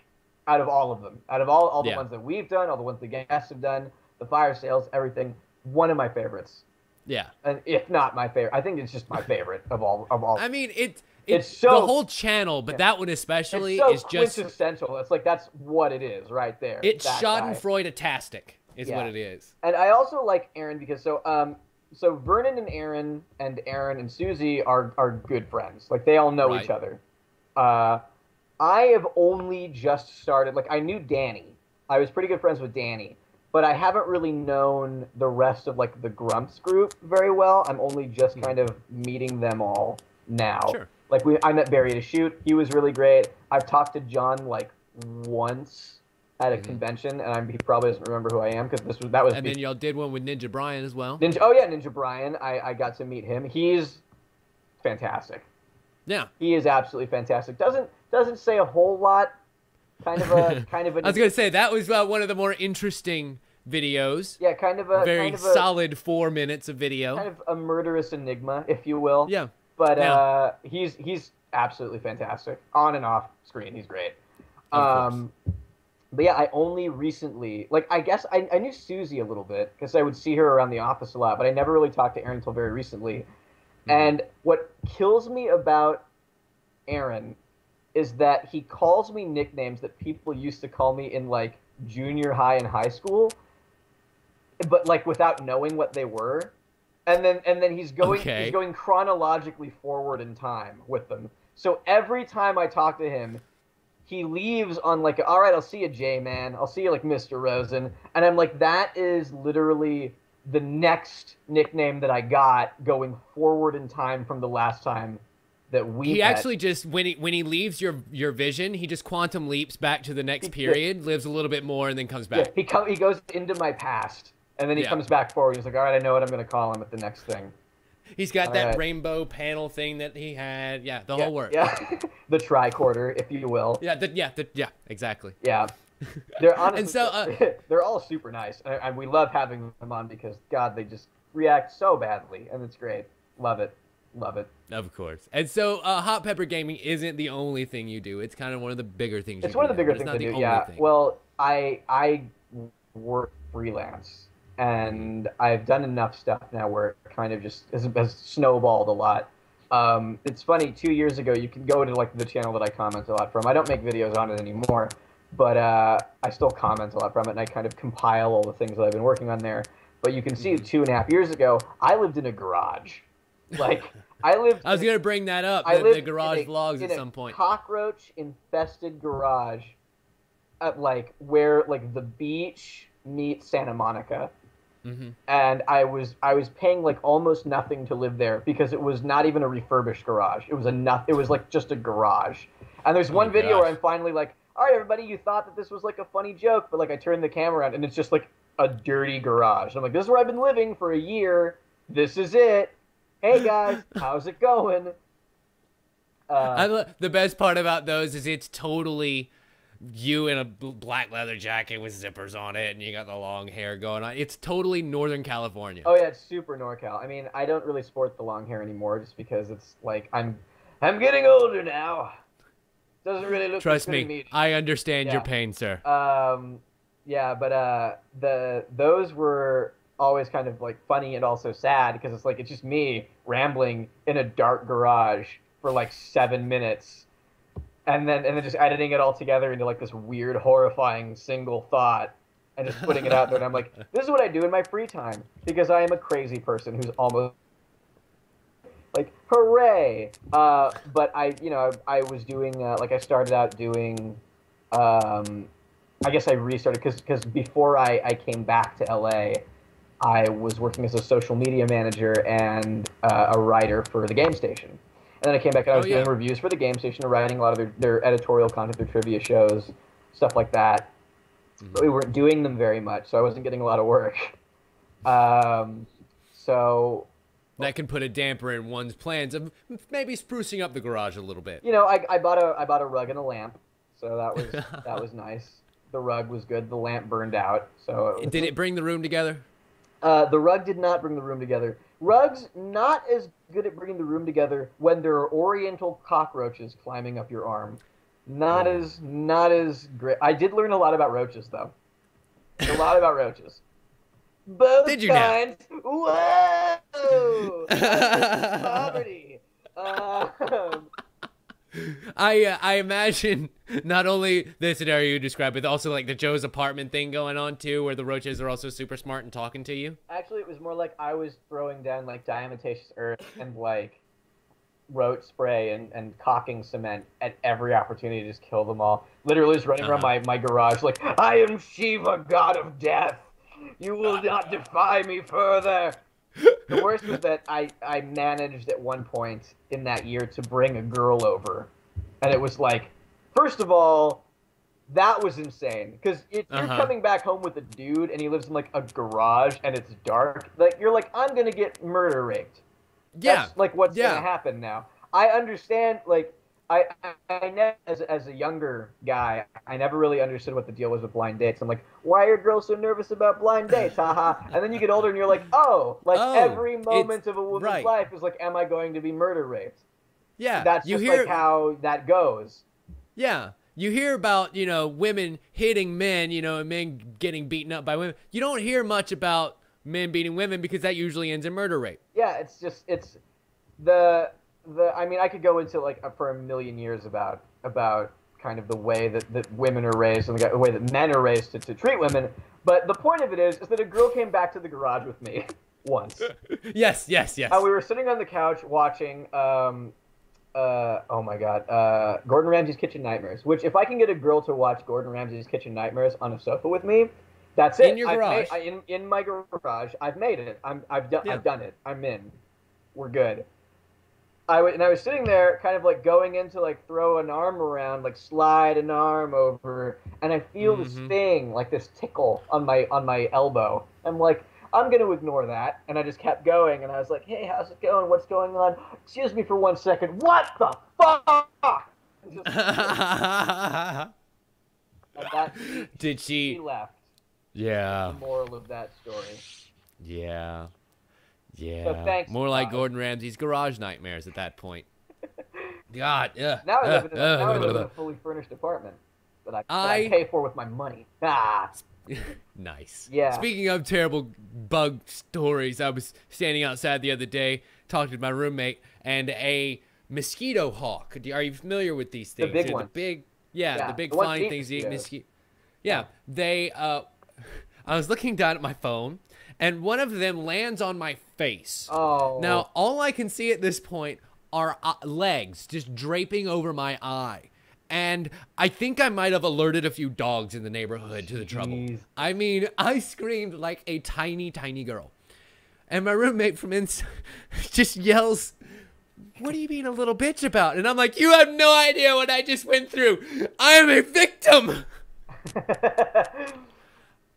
[SPEAKER 2] out of all of them. Out of all the ones that we've done, all the ones the guests have done, the fire sales, everything, one of my favorites.
[SPEAKER 1] Yeah.
[SPEAKER 2] And if not my favorite, I think it's just my favorite of all. I
[SPEAKER 1] mean, it's so, the whole channel, but that one especially is just
[SPEAKER 2] quintessential. It's like, that's what it is right there.
[SPEAKER 1] It's Schadenfreude-tastic. is what it is.
[SPEAKER 2] And I also like Aaron because so Vernon and Aaron and Susie are good friends. Like they all know each other. I have only just started. Like I knew Danny. I was pretty good friends with Danny, but I haven't really known the rest of like the Grumps group very well. I'm only just kind of meeting them all now.
[SPEAKER 1] Sure.
[SPEAKER 2] Like I met Barry to shoot. He was really great. I've talked to John like once at a convention, and he probably doesn't remember who I am because that was.
[SPEAKER 1] And then y'all did one with Ninja Brian as well.
[SPEAKER 2] Ninja Brian. I got to meet him. He's fantastic.
[SPEAKER 1] Yeah.
[SPEAKER 2] He is absolutely fantastic. Doesn't say a whole lot. Kind of a.
[SPEAKER 1] I was gonna say that was one of the more interesting videos.
[SPEAKER 2] Yeah, kind of a
[SPEAKER 1] very solid 4 minutes of video.
[SPEAKER 2] Kind of a murderous enigma, if you will.
[SPEAKER 1] Yeah.
[SPEAKER 2] But he's absolutely fantastic on and off screen. He's great. But yeah, I only recently, like, I guess I knew Susie a little bit because I would see her around the office a lot, but I never really talked to Aaron until very recently. And what kills me about Aaron is that he calls me nicknames that people used to call me in like junior high and high school, but like without knowing what they were. And then he's going chronologically forward in time with them. So every time I talk to him, he leaves on like, all right, I'll see you, J-Man. I'll see you, like, Mr. Rosen. And I'm like, that is literally the next nickname that I got going forward in time from the last time that we met.
[SPEAKER 1] Actually just, when he leaves your vision, he just quantum leaps back to the next period, lives a little bit more, and then comes back.
[SPEAKER 2] Yeah, he goes into my past, and then he comes back forward. He's like, all right, I know what I'm going to call him at the next thing.
[SPEAKER 1] He's got that rainbow panel thing that he had. Yeah, the whole work.
[SPEAKER 2] Yeah, the tricorder, if you will.
[SPEAKER 1] Yeah, exactly.
[SPEAKER 2] Yeah. They're honestly, and so, they're all super nice, and we love having them on because, God, they just react so badly, and it's great. Love it. Love it.
[SPEAKER 1] Of course. And so, HotPepperGaming isn't the only thing you do. It's kind of one of the bigger things you do.
[SPEAKER 2] It's one of the bigger things I do, yeah. Well, I work freelance. And I've done enough stuff now where it kind of just has snowballed a lot. It's funny, 2 years ago, you can go to like the channel that I comment a lot from. I don't make videos on it anymore, but I still comment a lot from it, and I kind of compile all the things that I've been working on there. But you can see 2.5 years ago, I lived in a garage. Like, I was
[SPEAKER 1] going to bring that up, the garage vlogs at some point.
[SPEAKER 2] Cockroach-infested garage at like where like the beach meets Santa Monica. And I was paying like almost nothing to live there because it was not even a refurbished garage. It was like just a garage. And there's one video where I'm finally like, all right, everybody, you thought that this was like a funny joke, but like I turned the camera on and it's just like a dirty garage. I'm like, this is where I've been living for a year. This is it. Hey guys, how's it going?
[SPEAKER 1] The best part about those is it's totally you in a black leather jacket with zippers on it, and you got the long hair going on. It's totally Northern California.
[SPEAKER 2] Oh yeah, it's super NorCal. I mean, I don't really sport the long hair anymore, just because it's like I'm getting older now. Doesn't really look.
[SPEAKER 1] Trust me, I understand your pain, sir.
[SPEAKER 2] Yeah, but those were always kind of like funny and also sad because it's like it's just me rambling in a dark garage for like 7 minutes. And then just editing it all together into like this weird, horrifying single thought, and just putting it out there. And I'm like, this is what I do in my free time because I am a crazy person who's almost like, hooray! But I was doing like I started out doing. I guess I restarted because before I came back to LA, I was working as a social media manager and a writer for the Game Station. And then I came back and I was doing reviews for the Game Station and writing a lot of their editorial content, their trivia shows, stuff like that. But we weren't doing them very much, so I wasn't getting a lot of work. So
[SPEAKER 1] that can put a damper in one's plans of maybe sprucing up the garage a little bit.
[SPEAKER 2] You know, I bought a rug and a lamp, so that was nice. The rug was good. The lamp burned out. So
[SPEAKER 1] did it bring the room together?
[SPEAKER 2] The rug did not bring the room together. Rugs not as good at bringing the room together when there are oriental cockroaches climbing up your arm. Not as great. I did learn a lot about roaches though. A lot about roaches. Both
[SPEAKER 1] did you
[SPEAKER 2] kinds. Now? Whoa! Poverty.
[SPEAKER 1] I imagine not only the scenario you described, but also like the Joe's apartment thing going on too, where the roaches are also super smart and talking to you.
[SPEAKER 2] Actually, it was more like I was throwing down like diatomaceous earth and like roach spray and caulking cement at every opportunity to just kill them all. Literally just running around my garage like, I am Shiva, god of death. You will not defy me further. The worst was that I managed at one point in that year to bring a girl over. And it was like, first of all, that was insane. Because if you're coming back home with a dude and he lives in like a garage and it's dark, like you're like, I'm going to get murder raped.
[SPEAKER 1] Yeah.
[SPEAKER 2] That's like what's going to happen now. I understand, like, I never, as a younger guy, I never really understood what the deal was with blind dates. I'm like, why are girls so nervous about blind dates? Haha. And then you get older and you're like, every moment of a woman's life is like, am I going to be murder raped?
[SPEAKER 1] Yeah.
[SPEAKER 2] That's just like how that goes.
[SPEAKER 1] Yeah. You hear about, you know, women hitting men, you know, and men getting beaten up by women. You don't hear much about men beating women because that usually ends in murder rape.
[SPEAKER 2] Yeah, it's just, I mean, I could go into like for a million years about kind of the way that women are raised and the way that men are raised to treat women. But the point of it is that a girl came back to the garage with me once.
[SPEAKER 1] Yes.
[SPEAKER 2] We were sitting on the couch watching, oh my God, Gordon Ramsay's Kitchen Nightmares. Which, if I can get a girl to watch Gordon Ramsay's Kitchen Nightmares on a sofa with me, that's it.
[SPEAKER 1] In your garage.
[SPEAKER 2] In my garage, I've made it. I've done it. I'm in. We're good. I was sitting there kind of like going in to like throw an arm around, like slide an arm over, and I feel this thing, like this tickle on my elbow. I'm like, I'm going to ignore that. And I just kept going, and I was like, hey, how's it going? What's going on? Excuse me for 1 second. What the fuck?
[SPEAKER 1] Did she
[SPEAKER 2] left.
[SPEAKER 1] Yeah.
[SPEAKER 2] The moral of that story.
[SPEAKER 1] Yeah. Yeah.
[SPEAKER 2] So thanks,
[SPEAKER 1] more like Gordon Ramsay's garage nightmares at that point. God.
[SPEAKER 2] Now I live in a fully furnished apartment that I pay for with my money.
[SPEAKER 1] Nice.
[SPEAKER 2] Yeah.
[SPEAKER 1] Speaking of terrible bug stories, I was standing outside the other day, talking to my roommate, and a mosquito hawk. Are you familiar with these things?
[SPEAKER 2] The big ones.
[SPEAKER 1] The big flying things that eat mosquitoes. Yeah. They, I was looking down at my phone, and one of them lands on my face.
[SPEAKER 2] Oh.
[SPEAKER 1] Now, all I can see at this point are legs just draping over my eye. And I think I might have alerted a few dogs in the neighborhood to the trouble. I mean, I screamed like a tiny, tiny girl. And my roommate from inside just yells, what are you being a little bitch about? And I'm like, you have no idea what I just went through. I am a victim.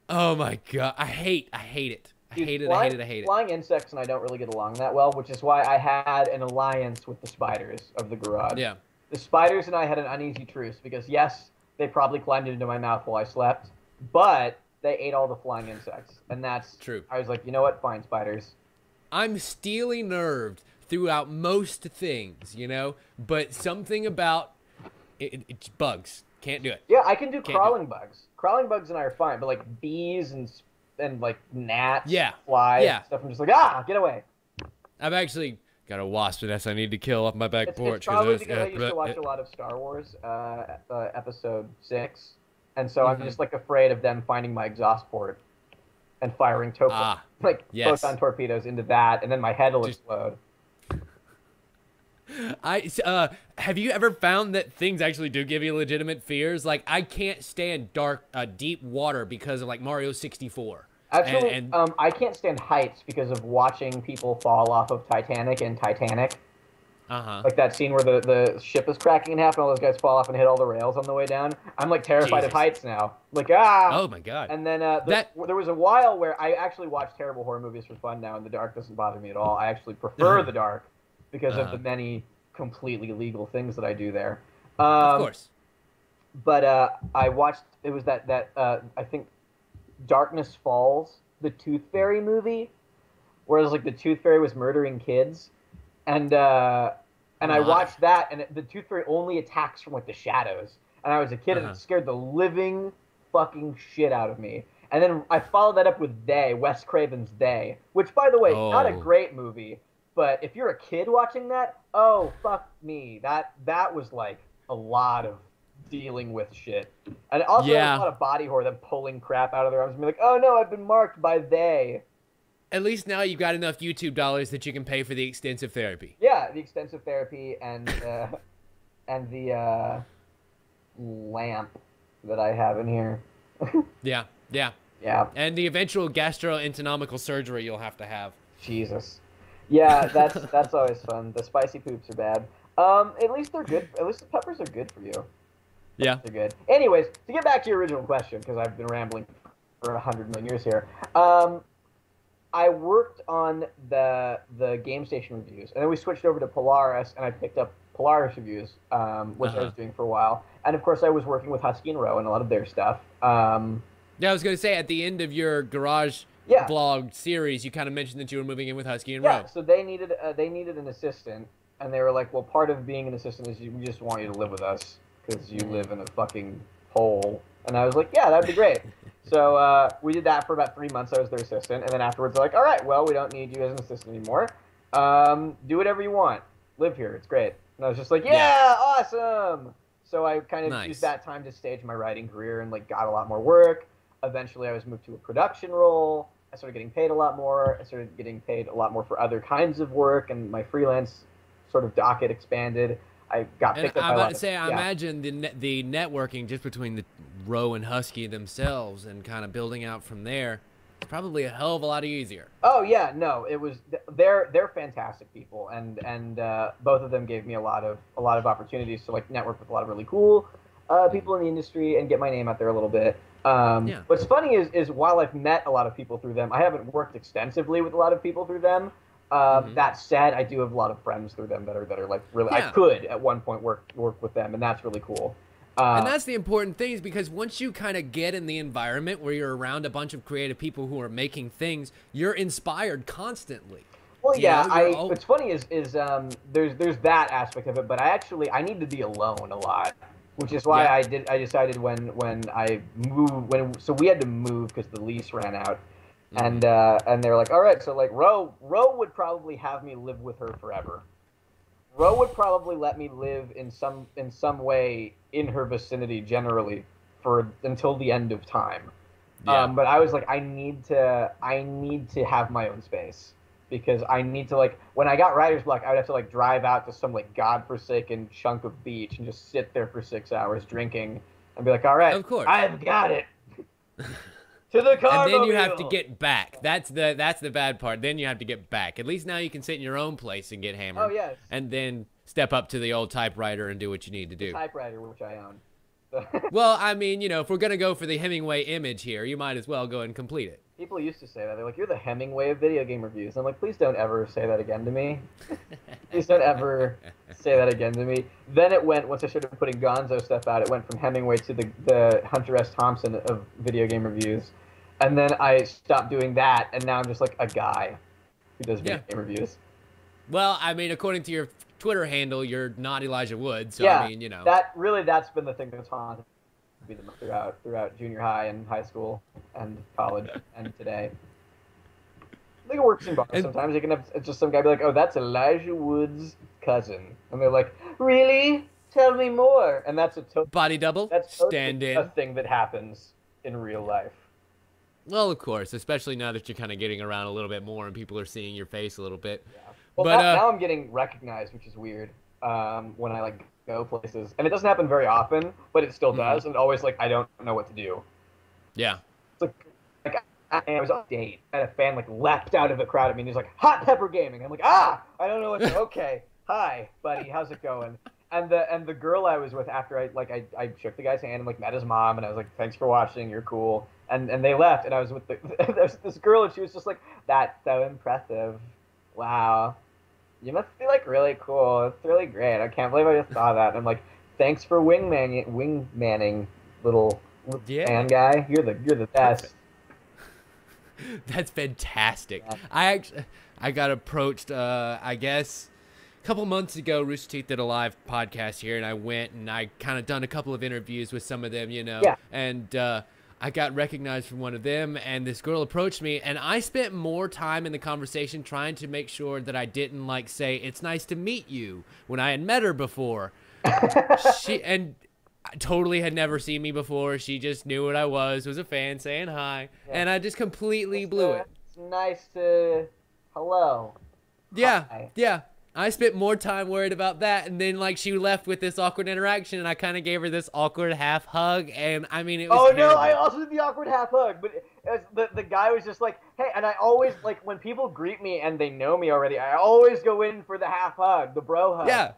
[SPEAKER 1] Oh my God. I hate it. I hate it.
[SPEAKER 2] Flying insects and I don't really get along that well, which is why I had an alliance with the spiders of the garage.
[SPEAKER 1] Yeah.
[SPEAKER 2] The spiders and I had an uneasy truce because, yes, they probably climbed into my mouth while I slept, but they ate all the flying insects. And that's
[SPEAKER 1] true.
[SPEAKER 2] I was like, you know what? Fine, spiders.
[SPEAKER 1] I'm steely nerved throughout most things, you know, but something about it's bugs. Can't do it.
[SPEAKER 2] Yeah, I can do crawling bugs. Crawling bugs and I are fine, but like bees and like gnats, flies, and stuff, I'm just like, get away.
[SPEAKER 1] I've actually got a wasp nest I need to kill off my back porch.
[SPEAKER 2] It's probably because I used to watch a lot of Star Wars, Episode 6, and so I'm just like afraid of them finding my exhaust port and firing photon torpedoes into that, and then my head will explode.
[SPEAKER 1] Have you ever found that things actually do give you legitimate fears? Like, I can't stand deep water because of like Mario 64.
[SPEAKER 2] Actually, I can't stand heights because of watching people fall off of Titanic and Titanic. Like that scene where the ship is cracking in half and all those guys fall off and hit all the rails on the way down. I'm like terrified of heights now. Like,
[SPEAKER 1] oh my God.
[SPEAKER 2] And then there was a while where I actually watch terrible horror movies for fun now, and the dark doesn't bother me at all. I actually prefer the dark because of the many completely legal things that I do there.
[SPEAKER 1] Of course.
[SPEAKER 2] But I watched, it was that I think Darkness Falls, the Tooth Fairy movie, where it was like the Tooth Fairy was murdering kids. And I watched that, and the Tooth Fairy only attacks from like the shadows. And I was a kid, and it scared the living fucking shit out of me. And then I followed that up with Wes Craven's They, which, by the way, not a great movie, But if you're a kid watching that, oh fuck me, that was like a lot of dealing with shit, and also there's a lot of body horror, them pulling crap out of their arms and be like, oh no, I've been marked by they.
[SPEAKER 1] At least now you've got enough YouTube dollars that you can pay for the extensive therapy.
[SPEAKER 2] Yeah, the extensive therapy and the lamp that I have in here.
[SPEAKER 1] Yeah. And the eventual gastroenteronomical surgery you'll have to have.
[SPEAKER 2] Jesus. Yeah, that's always fun. The spicy poops are bad. At least they're good. At least the peppers are good for you.
[SPEAKER 1] Yeah.
[SPEAKER 2] They're good. Anyways, to get back to your original question, because I've been rambling for 100 million years here. I worked on the Game Station reviews, and then we switched over to Polaris, and I picked up Polaris Reviews, which I was doing for a while. And of course, I was working with Husky and Row and a lot of their stuff.
[SPEAKER 1] Yeah, I was going to say, at the end of your garage blog series, you kind of mentioned that you were moving in with Husky and Row.
[SPEAKER 2] Yeah, so they needed an assistant, and they were like, well, part of being an assistant is we just want you to live with us, because you live in a fucking hole. And I was like, yeah, that'd be great. So we did that for about 3 months. I was their assistant. And then afterwards, they're like, all right, well, we don't need you as an assistant anymore. Do whatever you want. Live here. It's great. And I was just like, yeah, awesome. So I kind of used that time to stage my writing career and like got a lot more work. Eventually, I was moved to a production role. I started getting paid a lot more. I started getting paid a lot more for other kinds of work. And my freelance sort of docket expanded. I got picked up by a lot of,
[SPEAKER 1] I imagine the networking just between the Row and Husky themselves and kind of building out from there is probably a hell of a lot easier.
[SPEAKER 2] Oh yeah, no, it was they're fantastic people, and both of them gave me a lot of opportunities to like network with a lot of really cool people in the industry and get my name out there a little bit. What's funny is while I've met a lot of people through them, I haven't worked extensively with a lot of people through them. That said, I do have a lot of friends through them that are like really. I could at one point work with them, and that's really cool.
[SPEAKER 1] And that's the important thing, is because once you kind of get in the environment where you're around a bunch of creative people who are making things, you're inspired constantly.
[SPEAKER 2] Well, what's funny is there's that aspect of it, but I need to be alone a lot, which is why I decided when I moved so we had to move because the lease ran out. And they're like, all right, so like Row would probably have me live with her forever. Row would probably let me live in some way in her vicinity generally until the end of time. Yeah. But I was like, I need to have my own space, because I need to, like, when I got writer's block, I would have to like drive out to some like godforsaken chunk of beach and just sit there for 6 hours drinking and be like, all right,
[SPEAKER 1] of course,
[SPEAKER 2] I've got it. To the car.
[SPEAKER 1] And then you have to get back. That's the bad part. Then you have to get back. At least now you can sit in your own place and get hammered.
[SPEAKER 2] Oh, yes.
[SPEAKER 1] And then step up to the old typewriter and do what you need to do.
[SPEAKER 2] The typewriter, which I own.
[SPEAKER 1] Well, I mean, if we're going to go for the Hemingway image here, you might as well go and complete it.
[SPEAKER 2] People used to say that. They're like, you're the Hemingway of video game reviews. I'm like, please don't ever say that again to me. Please don't ever say that again to me. Then it went, once I started putting Gonzo stuff out, it went from Hemingway to the Hunter S. Thompson of video game reviews. And then I stopped doing that, and now I'm just like a guy who does video game reviews.
[SPEAKER 1] Well, I mean, according to your Twitter handle, you're not Elijah Wood, so I mean,
[SPEAKER 2] that's been the thing that's haunted me throughout junior high and high school and college and today. I think it works in bars sometimes. You can have just some guy be like, oh, that's Elijah Wood's cousin. And they're like, really? Tell me more. And that's a
[SPEAKER 1] body double?
[SPEAKER 2] That's
[SPEAKER 1] stand in.
[SPEAKER 2] A thing that happens in real life.
[SPEAKER 1] Well, of course, especially now that you're kind of getting around a little bit more and people are seeing your face a little bit.
[SPEAKER 2] Yeah. Well, but now I'm getting recognized, which is weird, when I like go places. And it doesn't happen very often, but it still does. And always like, I don't know what to do.
[SPEAKER 1] Yeah.
[SPEAKER 2] It's like I was on a date, and a fan like leapt out of the crowd at me, and he's like, HotPepperGaming. I'm like, I don't know what to okay. Hi, buddy, how's it going? And the girl I was with after I shook the guy's hand and like met his mom, and I was like, thanks for watching, you're cool. And they left, and I was with there's this girl, and she was just like, that's so impressive. Wow. You must be like really cool. It's really great. I can't believe I just saw that. And I'm like, thanks for wingmanning, little fan guy. You're the best.
[SPEAKER 1] That's fantastic. Yeah. I got approached, I guess, a couple months ago. Rooster Teeth did a live podcast here, and I went and I kind of done a couple of interviews with some of them, Yeah. And I got recognized from one of them, and this girl approached me, and I spent more time in the conversation trying to make sure that I didn't like say, "It's nice to meet you," when I had met her before. And totally had never seen me before. She just knew what I was a fan saying hi, and I just completely blew it.
[SPEAKER 2] It's nice to... Hello.
[SPEAKER 1] Yeah,
[SPEAKER 2] Hi.
[SPEAKER 1] yeah. I spent more time worried about that, and then like she left with this awkward interaction, and I kind of gave her this awkward half hug, and I mean it was terrible.
[SPEAKER 2] No, I also did the awkward half hug, but it was, the guy was just like, hey, and I always, like, when people greet me and they know me already, I always go in for the half hug, the bro hug.
[SPEAKER 1] Yeah.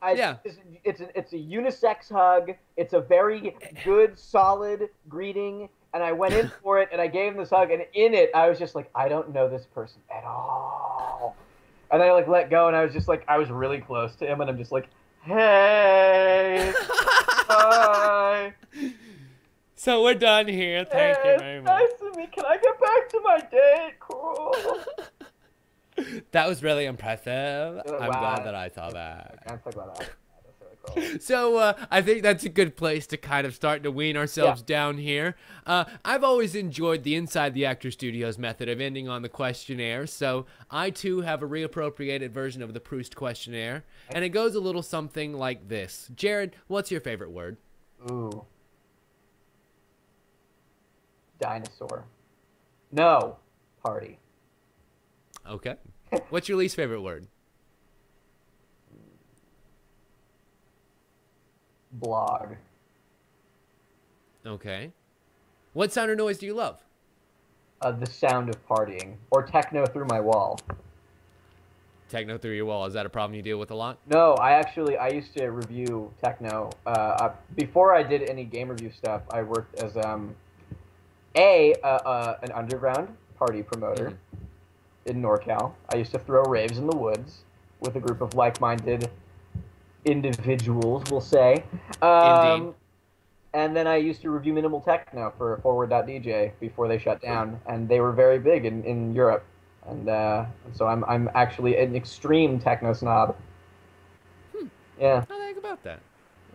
[SPEAKER 2] It's a unisex hug. It's a very good, solid greeting, and I went in for it, and I gave him this hug, and in it, I was just like, I don't know this person at all. And then I like let go, and I was just like, I was really close to him, and I'm just like, hey, bye.
[SPEAKER 1] So we're done here. Thank you very much.
[SPEAKER 2] Nice to meet. Can I get back to my date? Cool.
[SPEAKER 1] That was really impressive.
[SPEAKER 2] Wow.
[SPEAKER 1] I'm glad that I saw that.
[SPEAKER 2] I'm so glad that's really cool.
[SPEAKER 1] So I think that's a good place to kind of start to wean ourselves down here. I've always enjoyed the Inside the Actor Studios method of ending on the questionnaire, so I too have a reappropriated version of the Proust Questionnaire, and it goes a little something like this. Jared, what's your favorite word?
[SPEAKER 2] Ooh. Dinosaur. No. Party.
[SPEAKER 1] Okay. What's your least favorite word?
[SPEAKER 2] Blog.
[SPEAKER 1] Okay. What sound or noise do you love?
[SPEAKER 2] The sound of partying. Or techno through my wall.
[SPEAKER 1] Techno through your wall. Is that a problem you deal with a lot?
[SPEAKER 2] No, I used to review techno. Before I did any game review stuff, I worked as an underground party promoter in NorCal. I used to throw raves in the woods with a group of like-minded individuals, we'll say.
[SPEAKER 1] Indeed.
[SPEAKER 2] And then I used to review minimal techno for Forward.dj before they shut down, and they were very big in Europe. And so I'm actually an extreme techno snob. Yeah.
[SPEAKER 1] I think about that.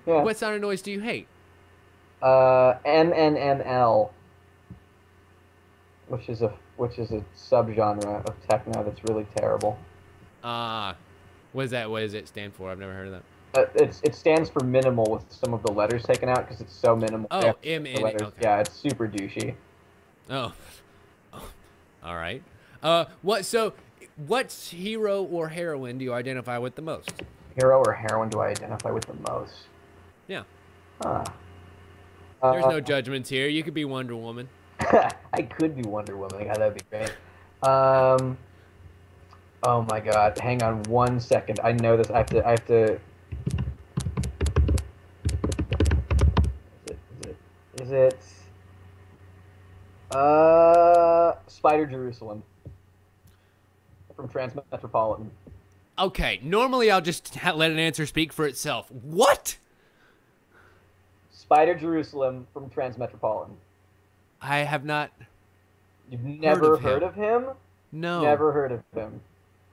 [SPEAKER 2] Yeah.
[SPEAKER 1] What sound or noise do you hate?
[SPEAKER 2] MNML, which is a subgenre of techno that's really terrible.
[SPEAKER 1] What is that? What does it stand for? I've never heard of that.
[SPEAKER 2] It stands for minimal with some of the letters taken out because it's so minimal.
[SPEAKER 1] Oh, M-N. Okay.
[SPEAKER 2] Yeah, it's super douchey.
[SPEAKER 1] Oh. All right. What hero or heroine do you identify with the most?
[SPEAKER 2] Hero or heroine do I identify with the most?
[SPEAKER 1] Yeah.
[SPEAKER 2] Huh.
[SPEAKER 1] There's no judgments here. You could be Wonder Woman.
[SPEAKER 2] I could be Wonder Woman. God, that'd be great. Oh my God! Hang on 1 second. I know this. I have to. Is it? Spider Jerusalem from Transmetropolitan.
[SPEAKER 1] Okay. Normally, I'll just let an answer speak for itself. What?
[SPEAKER 2] Spider Jerusalem from Transmetropolitan.
[SPEAKER 1] I have not.
[SPEAKER 2] You've never heard of him?
[SPEAKER 1] No.
[SPEAKER 2] Never heard of him.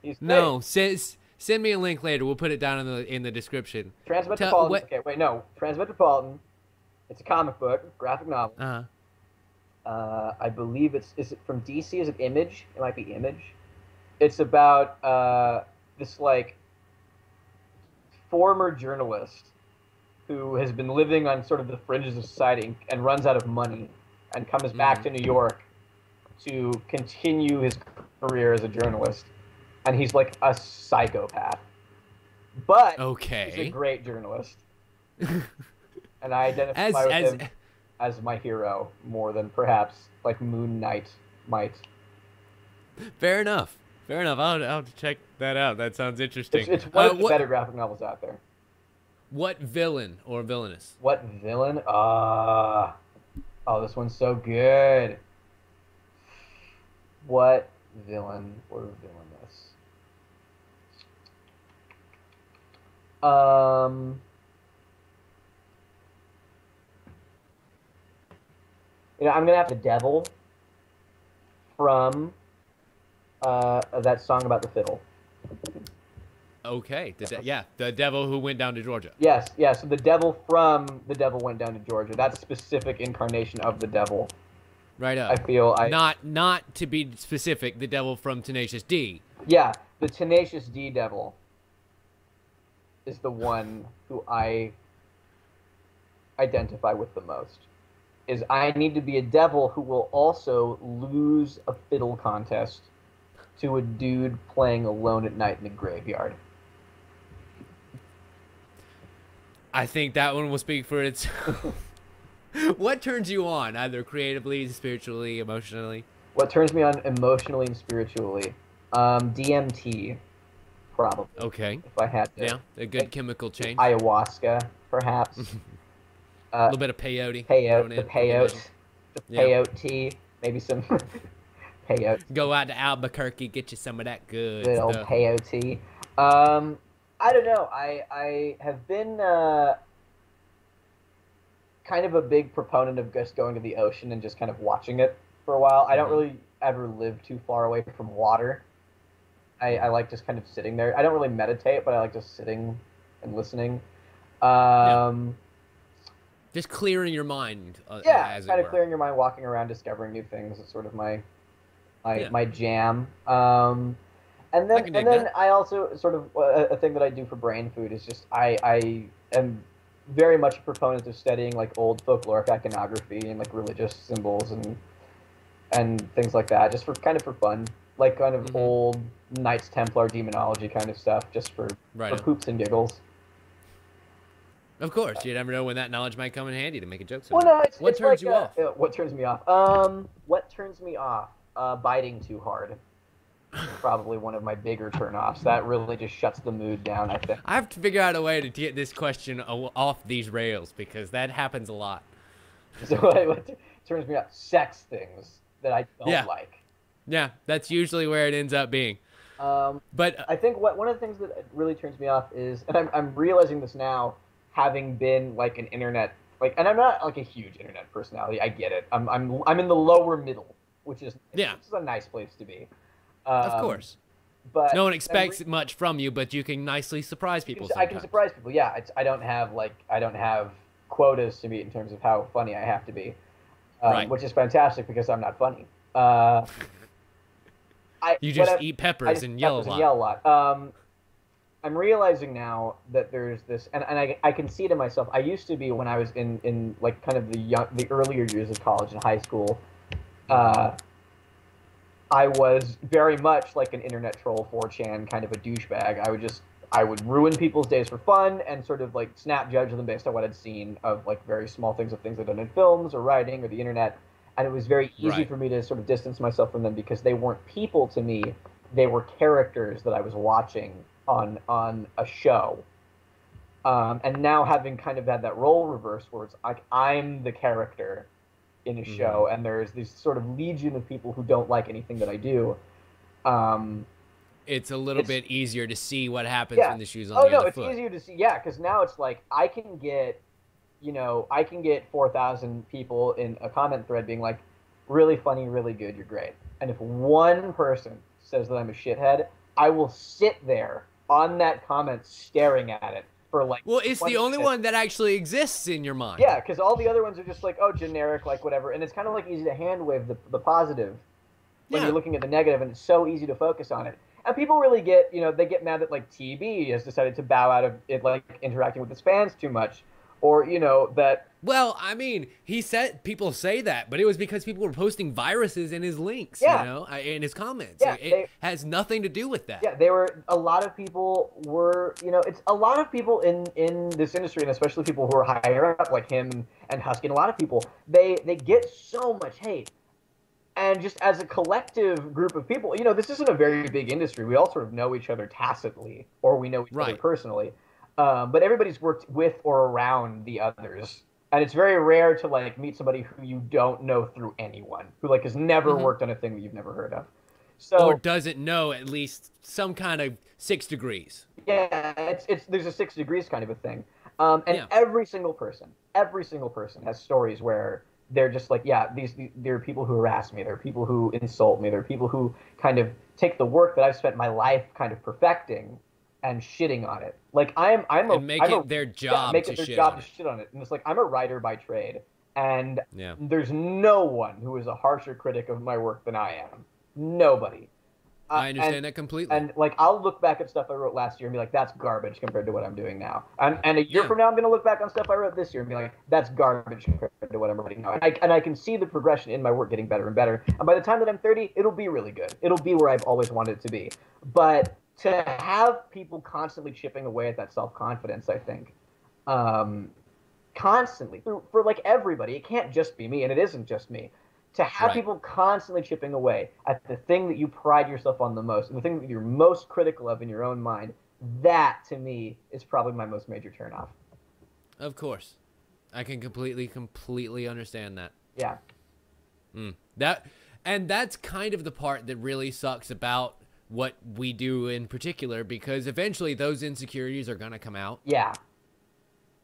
[SPEAKER 2] He's great.
[SPEAKER 1] No. Send me a link later. We'll put it down in the description.
[SPEAKER 2] Transmetropolitan. Okay, wait, no. Transmetropolitan. It's a comic book, graphic novel. I believe is it from DC? Is it Image? It might be Image. It's about this like former journalist who has been living on sort of the fringes of society and runs out of money and comes back to New York to continue his career as a journalist. And he's like a psychopath. But he's a great journalist. And I identify with him as my hero more than perhaps like Moon Knight might.
[SPEAKER 1] Fair enough. I'll have to check that out. That sounds interesting.
[SPEAKER 2] It's one of the better graphic novels out there.
[SPEAKER 1] What villain or villainess?
[SPEAKER 2] What villain? Oh, this one's so good. What villain or villainess? I'm gonna have the devil from that song about the fiddle.
[SPEAKER 1] Okay. Yeah, the devil who went down to Georgia.
[SPEAKER 2] Yes, yeah. So the devil from The Devil Went Down to Georgia. That's a specific incarnation of the devil.
[SPEAKER 1] Right
[SPEAKER 2] I
[SPEAKER 1] up.
[SPEAKER 2] feel
[SPEAKER 1] Not to be specific, the devil from Tenacious D.
[SPEAKER 2] Yeah, the Tenacious D devil is the one who I identify with the most. Is I need to be a devil who will also lose a fiddle contest to a dude playing alone at night in the graveyard.
[SPEAKER 1] I think that one will speak for itself. What turns you on, either creatively, spiritually, emotionally?
[SPEAKER 2] What turns me on emotionally and spiritually? DMT, probably.
[SPEAKER 1] Okay.
[SPEAKER 2] If I had to.
[SPEAKER 1] Yeah, a good chemical change.
[SPEAKER 2] Ayahuasca, perhaps.
[SPEAKER 1] A little bit of peyote.
[SPEAKER 2] The peyote tea, maybe some peyote.
[SPEAKER 1] Go out to Albuquerque, get you some of that good
[SPEAKER 2] old
[SPEAKER 1] stuff.
[SPEAKER 2] peyote. I don't know. I have been kind of a big proponent of just going to the ocean and just kind of watching it for a while. I don't really ever live too far away from water. I like just kind of sitting there. I don't really meditate, but I like just sitting and listening.
[SPEAKER 1] Just clearing your mind.
[SPEAKER 2] Kind of clearing your mind, walking around, discovering new things. It's sort of my jam. And then I also sort of a thing that I do for brain food is just I am very much a proponent of studying like old folkloric iconography and like religious symbols and things like that, just for fun, like kind of old Knights Templar demonology kind of stuff, just for poops and giggles.
[SPEAKER 1] Of course, you never know when that knowledge might come in handy to make a joke.
[SPEAKER 2] Well, no,
[SPEAKER 1] what turns you off?
[SPEAKER 2] What turns me off? What turns me off? Biting too hard. Probably one of my bigger turnoffs. That really just shuts the mood down, I think.
[SPEAKER 1] I have to figure out a way to get this question off these rails because that happens a lot.
[SPEAKER 2] So what turns me off? Sex things that I don't like.
[SPEAKER 1] Yeah, that's usually where it ends up being. But
[SPEAKER 2] I think one of the things that really turns me off is, and I'm realizing this now, having been like an internet, and I'm not like a huge internet personality. I get it. I'm in the lower middle, which is a nice place to be.
[SPEAKER 1] Of course.
[SPEAKER 2] But
[SPEAKER 1] no one expects much from you, but you can nicely surprise people.
[SPEAKER 2] I can surprise people. Yeah, I don't have quotas to meet in terms of how funny I have to be, which is fantastic because I'm not funny.
[SPEAKER 1] You just eat peppers and yell a lot.
[SPEAKER 2] I'm realizing now that there's this, and I can see it in myself. I used to be, when I was in like kind of the earlier years of college and high school, I was very much like an internet troll, 4chan kind of a douchebag. I would ruin people's days for fun and sort of like snap judge them based on what I'd seen of like very small things of things I'd done in films or writing or the internet. And it was very easy for me to sort of distance myself from them because they weren't people to me. They were characters that I was watching on a show. And now having kind of had that role reverse where it's like I'm the character in a show, and there's this sort of legion of people who don't like anything that I do.
[SPEAKER 1] It's a little bit easier to see what happens when the shoe's on the other foot.
[SPEAKER 2] It's easier to see, because now it's like I can get 4,000 people in a comment thread being like, really funny, really good, you're great. And if one person says that I'm a shithead, I will sit there on that comment staring at it for like.
[SPEAKER 1] Well, it's the only one that actually exists in your mind.
[SPEAKER 2] Yeah, because all the other ones are just like, oh, generic, like whatever. And it's kind of like easy to hand wave the positive when you're looking at the negative, and it's so easy to focus on it. And people really get, they get mad that like TB has decided to bow out of it, like interacting with his fans too much, or that.
[SPEAKER 1] Well, I mean, people say that, but it was because people were posting viruses in his links, in his comments. Yeah, it has nothing to do with that.
[SPEAKER 2] Yeah, a lot of people were, it's a lot of people in this industry, and especially people who are higher up, like him and Husky, and a lot of people, they get so much hate. And just as a collective group of people, this isn't a very big industry. We all sort of know each other tacitly, or we know each other personally. But everybody's worked with or around the others. And it's very rare to like meet somebody who you don't know through anyone, who like has never worked on a thing that you've never heard of.
[SPEAKER 1] Or doesn't know at least some kind of 6 degrees.
[SPEAKER 2] Yeah, there's a 6 degrees kind of a thing. And every single person has stories where they're just like, there are people who harass me, there are people who insult me, there are people who kind of take the work that I've spent my life kind of perfecting and shitting on it. Like I'm
[SPEAKER 1] make
[SPEAKER 2] I'm
[SPEAKER 1] it their job
[SPEAKER 2] make
[SPEAKER 1] to
[SPEAKER 2] it their
[SPEAKER 1] shit
[SPEAKER 2] job
[SPEAKER 1] on
[SPEAKER 2] to
[SPEAKER 1] it.
[SPEAKER 2] shit on it. And it's like I'm a writer by trade, and
[SPEAKER 1] Yeah.
[SPEAKER 2] there's no one who is a harsher critic of my work than I am. Nobody.
[SPEAKER 1] I understand that completely.
[SPEAKER 2] And like I'll look back at stuff I wrote last year and be like, that's garbage compared to what I'm doing now. And a year
[SPEAKER 1] Yeah.
[SPEAKER 2] from now, I'm gonna look back on stuff I wrote this year and be like, that's garbage compared to what I'm writing now. And I can see the progression in my work getting better and better. And by the time that I'm 30, it'll be really good. It'll be where I've always wanted it to be. But to have people constantly chipping away at that self-confidence, I think, constantly for like everybody, it can't just be me, and it isn't just me. To have
[SPEAKER 1] Right.
[SPEAKER 2] people constantly chipping away at the thing that you pride yourself on the most, and the thing that you're most critical of in your own mind, that to me is probably my most major turnoff.
[SPEAKER 1] Of course, I can completely understand that.
[SPEAKER 2] Yeah.
[SPEAKER 1] That's kind of the part that really sucks about what we do in particular, because eventually those insecurities are gonna come out.
[SPEAKER 2] Yeah.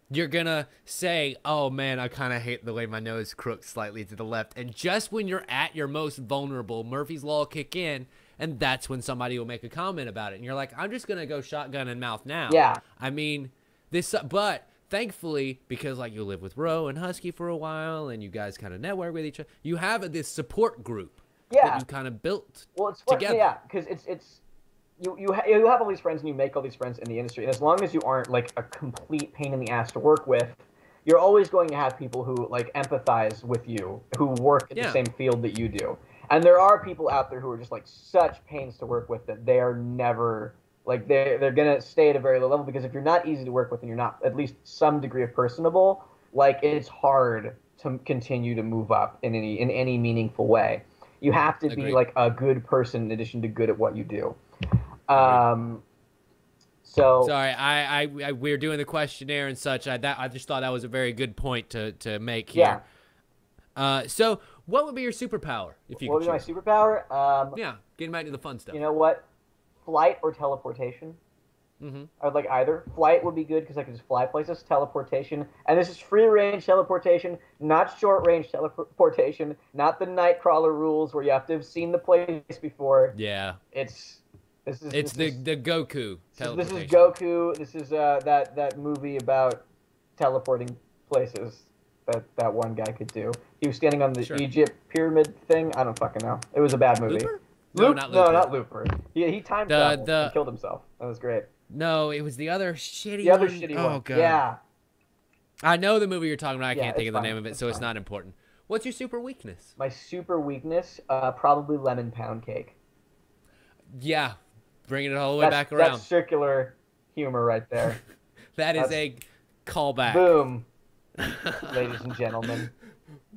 [SPEAKER 1] You're gonna say, oh man, I kind of hate the way my nose crooks slightly to the left. And just when you're at your most vulnerable, Murphy's Law will kick in, and that's when somebody will make a comment about it. And you're like, I'm just gonna go shotgun and mouth now.
[SPEAKER 2] Yeah.
[SPEAKER 1] I mean, but thankfully, because like you live with Ro and Husky for a while, and you guys kind of network with each other, you have this support group that you kind of built together.
[SPEAKER 2] Yeah, because it's you have all these friends and you make all these friends in the industry, and as long as you aren't like a complete pain in the ass to work with, you're always going to have people who like empathize with you, who work in the same field that you do. And there are people out there who are just like such pains to work with that they are never like they're gonna stay at a very low level, because if you're not easy to work with and you're not at least some degree of personable, like it's hard to continue to move up in any meaningful way. You have to be like a good person in addition to good at what you do. So
[SPEAKER 1] sorry, we're doing the questionnaire and such. I just thought that was a very good point to make here. Yeah. So what would be your superpower if you could choose?
[SPEAKER 2] What would be my superpower?
[SPEAKER 1] Yeah, getting back to the fun stuff.
[SPEAKER 2] You know what? Flight or teleportation. I would like either. Flight would be good because I could just fly places. Teleportation, and this is free-range teleportation, not short-range teleportation, not the Nightcrawler rules where you have to have seen the place before.
[SPEAKER 1] Yeah.
[SPEAKER 2] This is
[SPEAKER 1] the Goku teleportation.
[SPEAKER 2] This is Goku. This is that movie about teleporting places that one guy could do. He was standing on the Egypt pyramid thing. I don't fucking know. It was a bad movie.
[SPEAKER 1] Looper? No, not Looper.
[SPEAKER 2] No, not Looper. He time traveled and killed himself. That was great.
[SPEAKER 1] No, it was the other shitty one.
[SPEAKER 2] The other shitty one.
[SPEAKER 1] Oh, God.
[SPEAKER 2] Yeah.
[SPEAKER 1] I know the movie you're talking about. I can't think of the name of it, so it's not important. What's your super weakness?
[SPEAKER 2] My super weakness, probably lemon pound cake.
[SPEAKER 1] Yeah. Bringing it all the way back around.
[SPEAKER 2] That's circular humor right there.
[SPEAKER 1] That's a callback.
[SPEAKER 2] Boom. Ladies and gentlemen.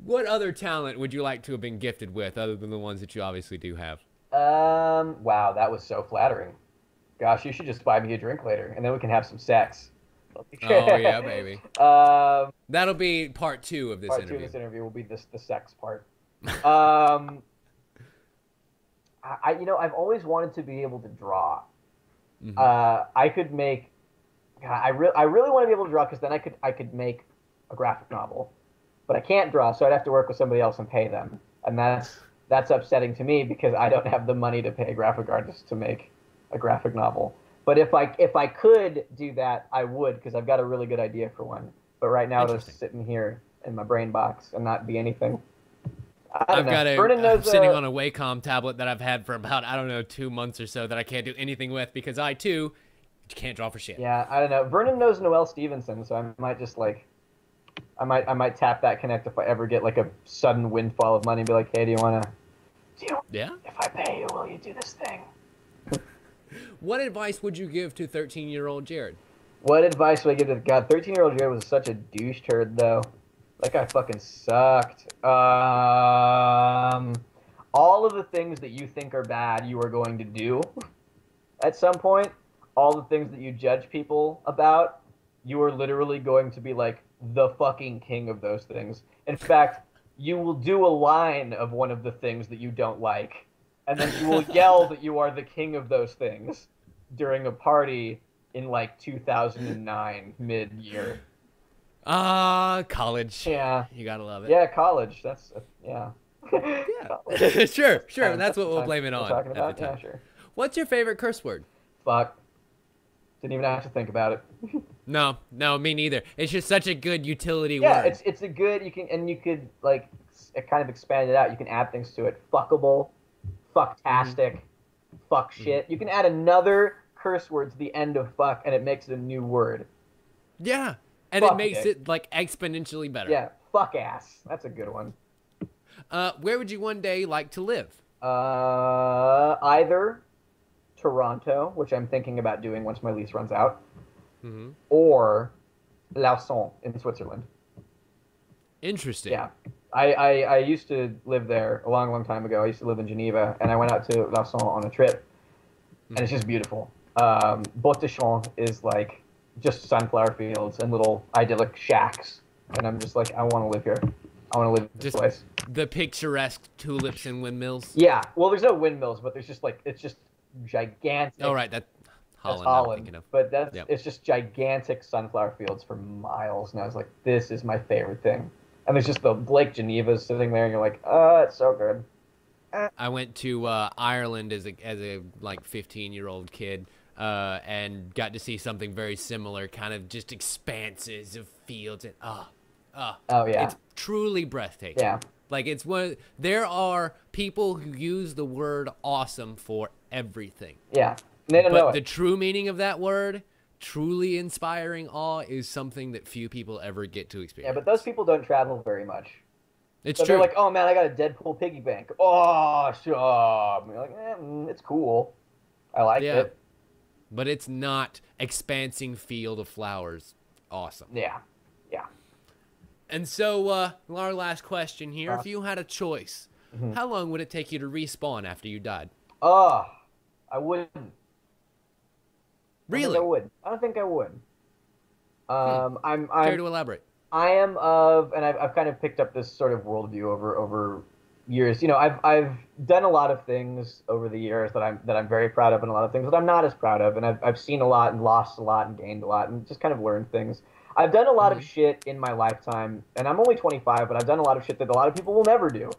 [SPEAKER 1] What other talent would you like to have been gifted with other than the ones that you obviously do have?
[SPEAKER 2] Wow, that was so flattering. Gosh, you should just buy me a drink later, and then we can have some sex.
[SPEAKER 1] Oh, yeah, baby. That'll be part 2 of this interview.
[SPEAKER 2] Part 2 of this interview will be the sex part. I've always wanted to be able to draw. I could make... God, I really want to be able to draw, because then I could make a graphic novel. But I can't draw, so I'd have to work with somebody else and pay them. And that's upsetting to me, because I don't have the money to pay a graphic artist to make a graphic novel. But if I could do that, I would, because I've got a really good idea for one. But right now it's sitting here in my brain box and not be anything. I'm sitting
[SPEAKER 1] on a Wacom tablet that I've had for about 2 months or so that I can't do anything with, because I too can't draw for shit.
[SPEAKER 2] Yeah, I don't know. Vernon knows Noelle Stevenson, so I might just like I might tap that connect if I ever get like a sudden windfall of money and be like, hey, if I pay you, will you do this thing?
[SPEAKER 1] What advice would you give to 13-year-old Jared?
[SPEAKER 2] What advice would I give to God? 13-year-old Jared was such a douche turd, though. That guy fucking sucked. All of the things that you think are bad, you are going to do at some point. All the things that you judge people about, you are literally going to be like the fucking king of those things. In fact, you will do a line of one of the things that you don't like, and then you will yell that you are the king of those things during a party in like 2009 mid-year.
[SPEAKER 1] College.
[SPEAKER 2] Yeah.
[SPEAKER 1] You gotta love it.
[SPEAKER 2] Yeah, college. That's yeah.
[SPEAKER 1] Yeah. sure. That's what we'll blame it on
[SPEAKER 2] talking
[SPEAKER 1] at
[SPEAKER 2] about?
[SPEAKER 1] the time.
[SPEAKER 2] Yeah, sure.
[SPEAKER 1] What's your favorite curse word?
[SPEAKER 2] Fuck. Didn't even have to think about it.
[SPEAKER 1] No, me neither. It's just such a good utility
[SPEAKER 2] Yeah,
[SPEAKER 1] word.
[SPEAKER 2] it's a good, you could like kind of expand it out. You can add things to it. Fuckable, fucktastic, fuck shit. You can add another curse word to the end of fuck, and it makes it a new word.
[SPEAKER 1] Yeah, and
[SPEAKER 2] Fuck
[SPEAKER 1] it makes
[SPEAKER 2] it.
[SPEAKER 1] it like exponentially better.
[SPEAKER 2] Yeah, fuck ass. That's a good one.
[SPEAKER 1] Where would you one day like to live?
[SPEAKER 2] Either Toronto, which I'm thinking about doing once my lease runs out,
[SPEAKER 1] Mm-hmm.
[SPEAKER 2] or Lausanne in Switzerland.
[SPEAKER 1] Interesting.
[SPEAKER 2] Yeah. I used to live there a long, long time ago. I used to live in Geneva, and I went out to Lausanne on a trip, and it's just beautiful. Bois-de-Champs is like just sunflower fields and little idyllic shacks, and I'm just like, I want to live here. I want to live in this place.
[SPEAKER 1] The picturesque tulips and windmills.
[SPEAKER 2] Yeah. Well, there's no windmills, but there's just like, it's just gigantic.
[SPEAKER 1] Oh, right. That's
[SPEAKER 2] That's
[SPEAKER 1] Holland. I'm thinking of.
[SPEAKER 2] But that's
[SPEAKER 1] Yep.
[SPEAKER 2] it's just gigantic sunflower fields for miles, and I was like, this is my favorite thing. And there's just the Lake Geneva sitting there, and you're like, oh, it's so good.
[SPEAKER 1] I went to Ireland as a like 15-year-old kid, and got to see something very similar, kind of just expanses of fields and
[SPEAKER 2] Oh yeah,
[SPEAKER 1] it's truly breathtaking.
[SPEAKER 2] yeah,
[SPEAKER 1] Like it's one. There are people who use the word awesome for everything.
[SPEAKER 2] yeah. And they don't know
[SPEAKER 1] But the
[SPEAKER 2] it.
[SPEAKER 1] true meaning of that word, truly inspiring awe, is something that few people ever get to
[SPEAKER 2] Yeah,
[SPEAKER 1] experience.
[SPEAKER 2] but those people don't travel very much.
[SPEAKER 1] It's
[SPEAKER 2] So
[SPEAKER 1] true.
[SPEAKER 2] they're like, oh man, I got a Deadpool piggy bank. Oh, sure. And you're like, it's cool. I like
[SPEAKER 1] Yeah.
[SPEAKER 2] it.
[SPEAKER 1] But it's not expansing field of flowers. Awesome.
[SPEAKER 2] Yeah, yeah.
[SPEAKER 1] And so, our last question here. If you had a choice,
[SPEAKER 2] Mhm.
[SPEAKER 1] how long would it take you to respawn after you died?
[SPEAKER 2] Oh, I wouldn't.
[SPEAKER 1] Really?
[SPEAKER 2] I don't think I would. I'm
[SPEAKER 1] Care to elaborate?
[SPEAKER 2] I am of, and I've kind of picked up this sort of worldview over years. You know, I've done a lot of things over the years that I'm very proud of, and a lot of things that I'm not as proud of. And I've seen a lot and lost a lot and gained a lot and just kind of learned things. I've done a lot of shit in my lifetime, and I'm only 25, but I've done a lot of shit that a lot of people will never do.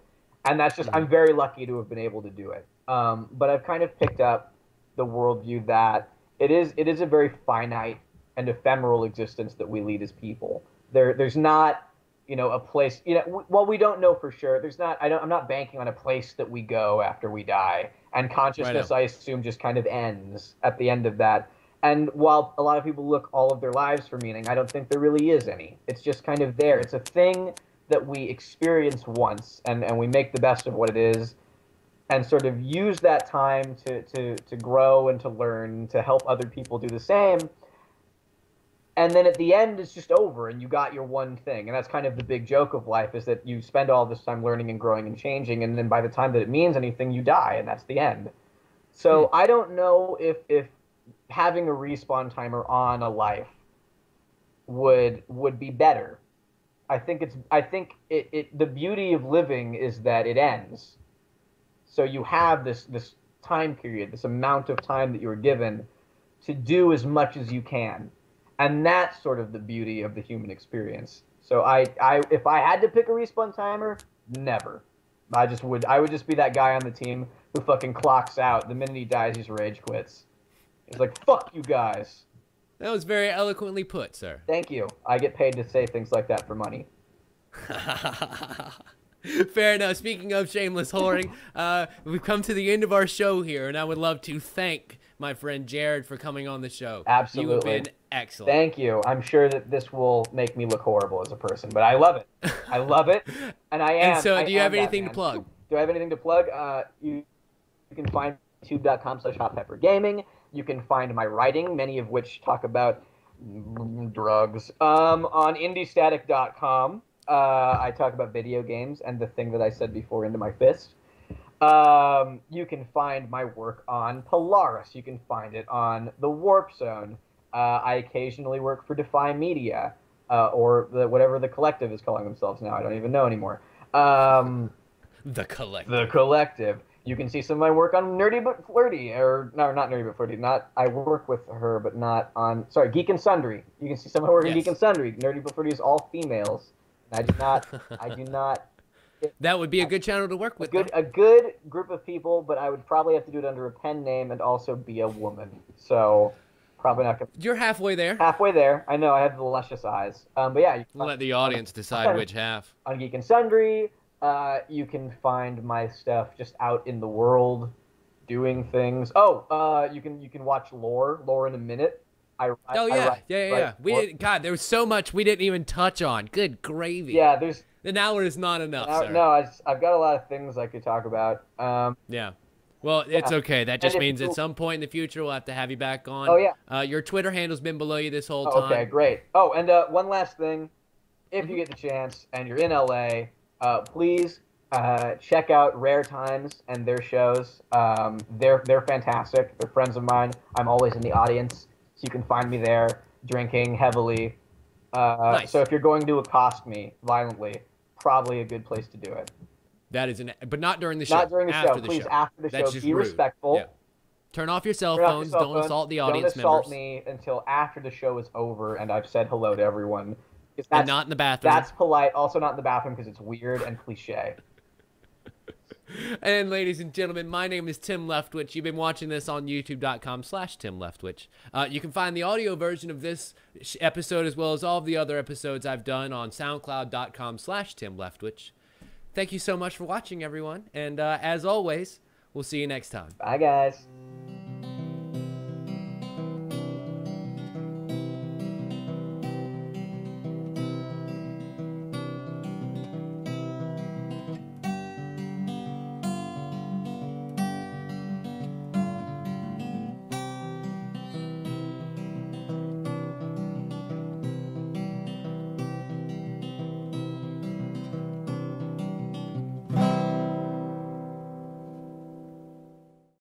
[SPEAKER 2] And that's just, I'm very lucky to have been able to do it. But I've kind of picked up the worldview that it is a very finite and ephemeral existence that we lead as people. There's not, a place, well, we don't know for sure. There's not, I'm not banking on a place that we go after we die. And consciousness, I assume, just kind of ends at the end of that. And while a lot of people look all of their lives for meaning, I don't think there really is any. It's just kind of there. It's a thing that we experience once, and we make the best of what it is, and sort of use that time to grow and to learn, to help other people do the same. And then at the end, it's just over, and you got your one thing. And that's kind of the big joke of life, is that you spend all this time learning and growing and changing, and then by the time that it means anything, you die, and that's the end. So I don't know if having a respawn timer on a life would be better. I think the beauty of living is that it ends. So you have this time period, this amount of time that you're given to do as much as you can. And that's sort of the beauty of the human experience. So if I had to pick a respawn timer, never. I would just be that guy on the team who fucking clocks out. The minute he dies, he's rage quits. He's like, fuck you guys.
[SPEAKER 1] That was very eloquently put, sir.
[SPEAKER 2] Thank you. I get paid to say things like that for money.
[SPEAKER 1] Fair enough. Speaking of shameless whoring, we've come to the end of our show here, and I would love to thank my friend Jared for coming on the show.
[SPEAKER 2] Absolutely.
[SPEAKER 1] You have been excellent.
[SPEAKER 2] Thank you. I'm sure that this will make me look horrible as a person, but I love it. I love it, and I am.
[SPEAKER 1] And so, do you have
[SPEAKER 2] that
[SPEAKER 1] anything
[SPEAKER 2] man.
[SPEAKER 1] to plug?
[SPEAKER 2] Do I have anything to plug? You can find youtube.com/HotPepperGaming. You can find my writing, many of which talk about drugs, on indiestatic.com. I talk about video games and the thing that I said before, Into My Fist. You can find my work on Polaris. You can find it on The Warp Zone. I occasionally work for Defy Media, or whatever the Collective is calling themselves now. I don't even know anymore.
[SPEAKER 1] The Collective.
[SPEAKER 2] The Collective. You can see some of my work on Nerdy But Flirty, or no, not Nerdy But Flirty. I work with her, but not on. Sorry, Geek and Sundry. You can see some of my work on Geek and Sundry. Nerdy But Flirty is all females. I do not.
[SPEAKER 1] That would be a good channel to work with.
[SPEAKER 2] A good group of people, but I would probably have to do it under a pen name and also be a woman. So, Probably not gonna.
[SPEAKER 1] You're halfway there.
[SPEAKER 2] Halfway there. I know I have the luscious eyes. But yeah, you can
[SPEAKER 1] Let the audience decide which half.
[SPEAKER 2] on Geek and Sundry. You can find my stuff just out in the world, doing things. Oh, you can watch Lore in a Minute.
[SPEAKER 1] Yeah. God, there was so much we didn't even touch on. Good gravy.
[SPEAKER 2] Yeah, there's.
[SPEAKER 1] An hour is not enough, sir.
[SPEAKER 2] No, I've got a lot of things I could talk about.
[SPEAKER 1] Yeah. Well, it's okay. That just means at some point in the future we'll have to have you back on.
[SPEAKER 2] Oh, yeah.
[SPEAKER 1] Your Twitter handle's been below you this whole time.
[SPEAKER 2] Okay, great. Oh, and one last thing. If you get the chance and you're in LA, please check out Rare Times and their shows. They're fantastic. They're friends of mine. I'm always in the audience, so you can find me there drinking heavily.
[SPEAKER 1] Nice.
[SPEAKER 2] So if you're going to accost me violently, probably a good place to do it.
[SPEAKER 1] That is but not during the show.
[SPEAKER 2] Not during the show. Please, after the
[SPEAKER 1] That's
[SPEAKER 2] show,
[SPEAKER 1] just
[SPEAKER 2] be
[SPEAKER 1] rude.
[SPEAKER 2] respectful.
[SPEAKER 1] Yeah. Turn off your cell phones. Don't assault the audience members.
[SPEAKER 2] Don't assault me until after the show is over and I've said hello to everyone.
[SPEAKER 1] And not in the bathroom.
[SPEAKER 2] That's polite. Also not in the bathroom because it's weird and cliche.
[SPEAKER 1] And ladies and gentlemen, my name is Tim Leftwich. You've been watching this on youtube.com/Tim Leftwich. You can find the audio version of this episode as well as all of the other episodes I've done on soundcloud.com/Tim Leftwich. Thank you so much for watching, everyone. And as always, we'll see you next time.
[SPEAKER 2] Bye, guys.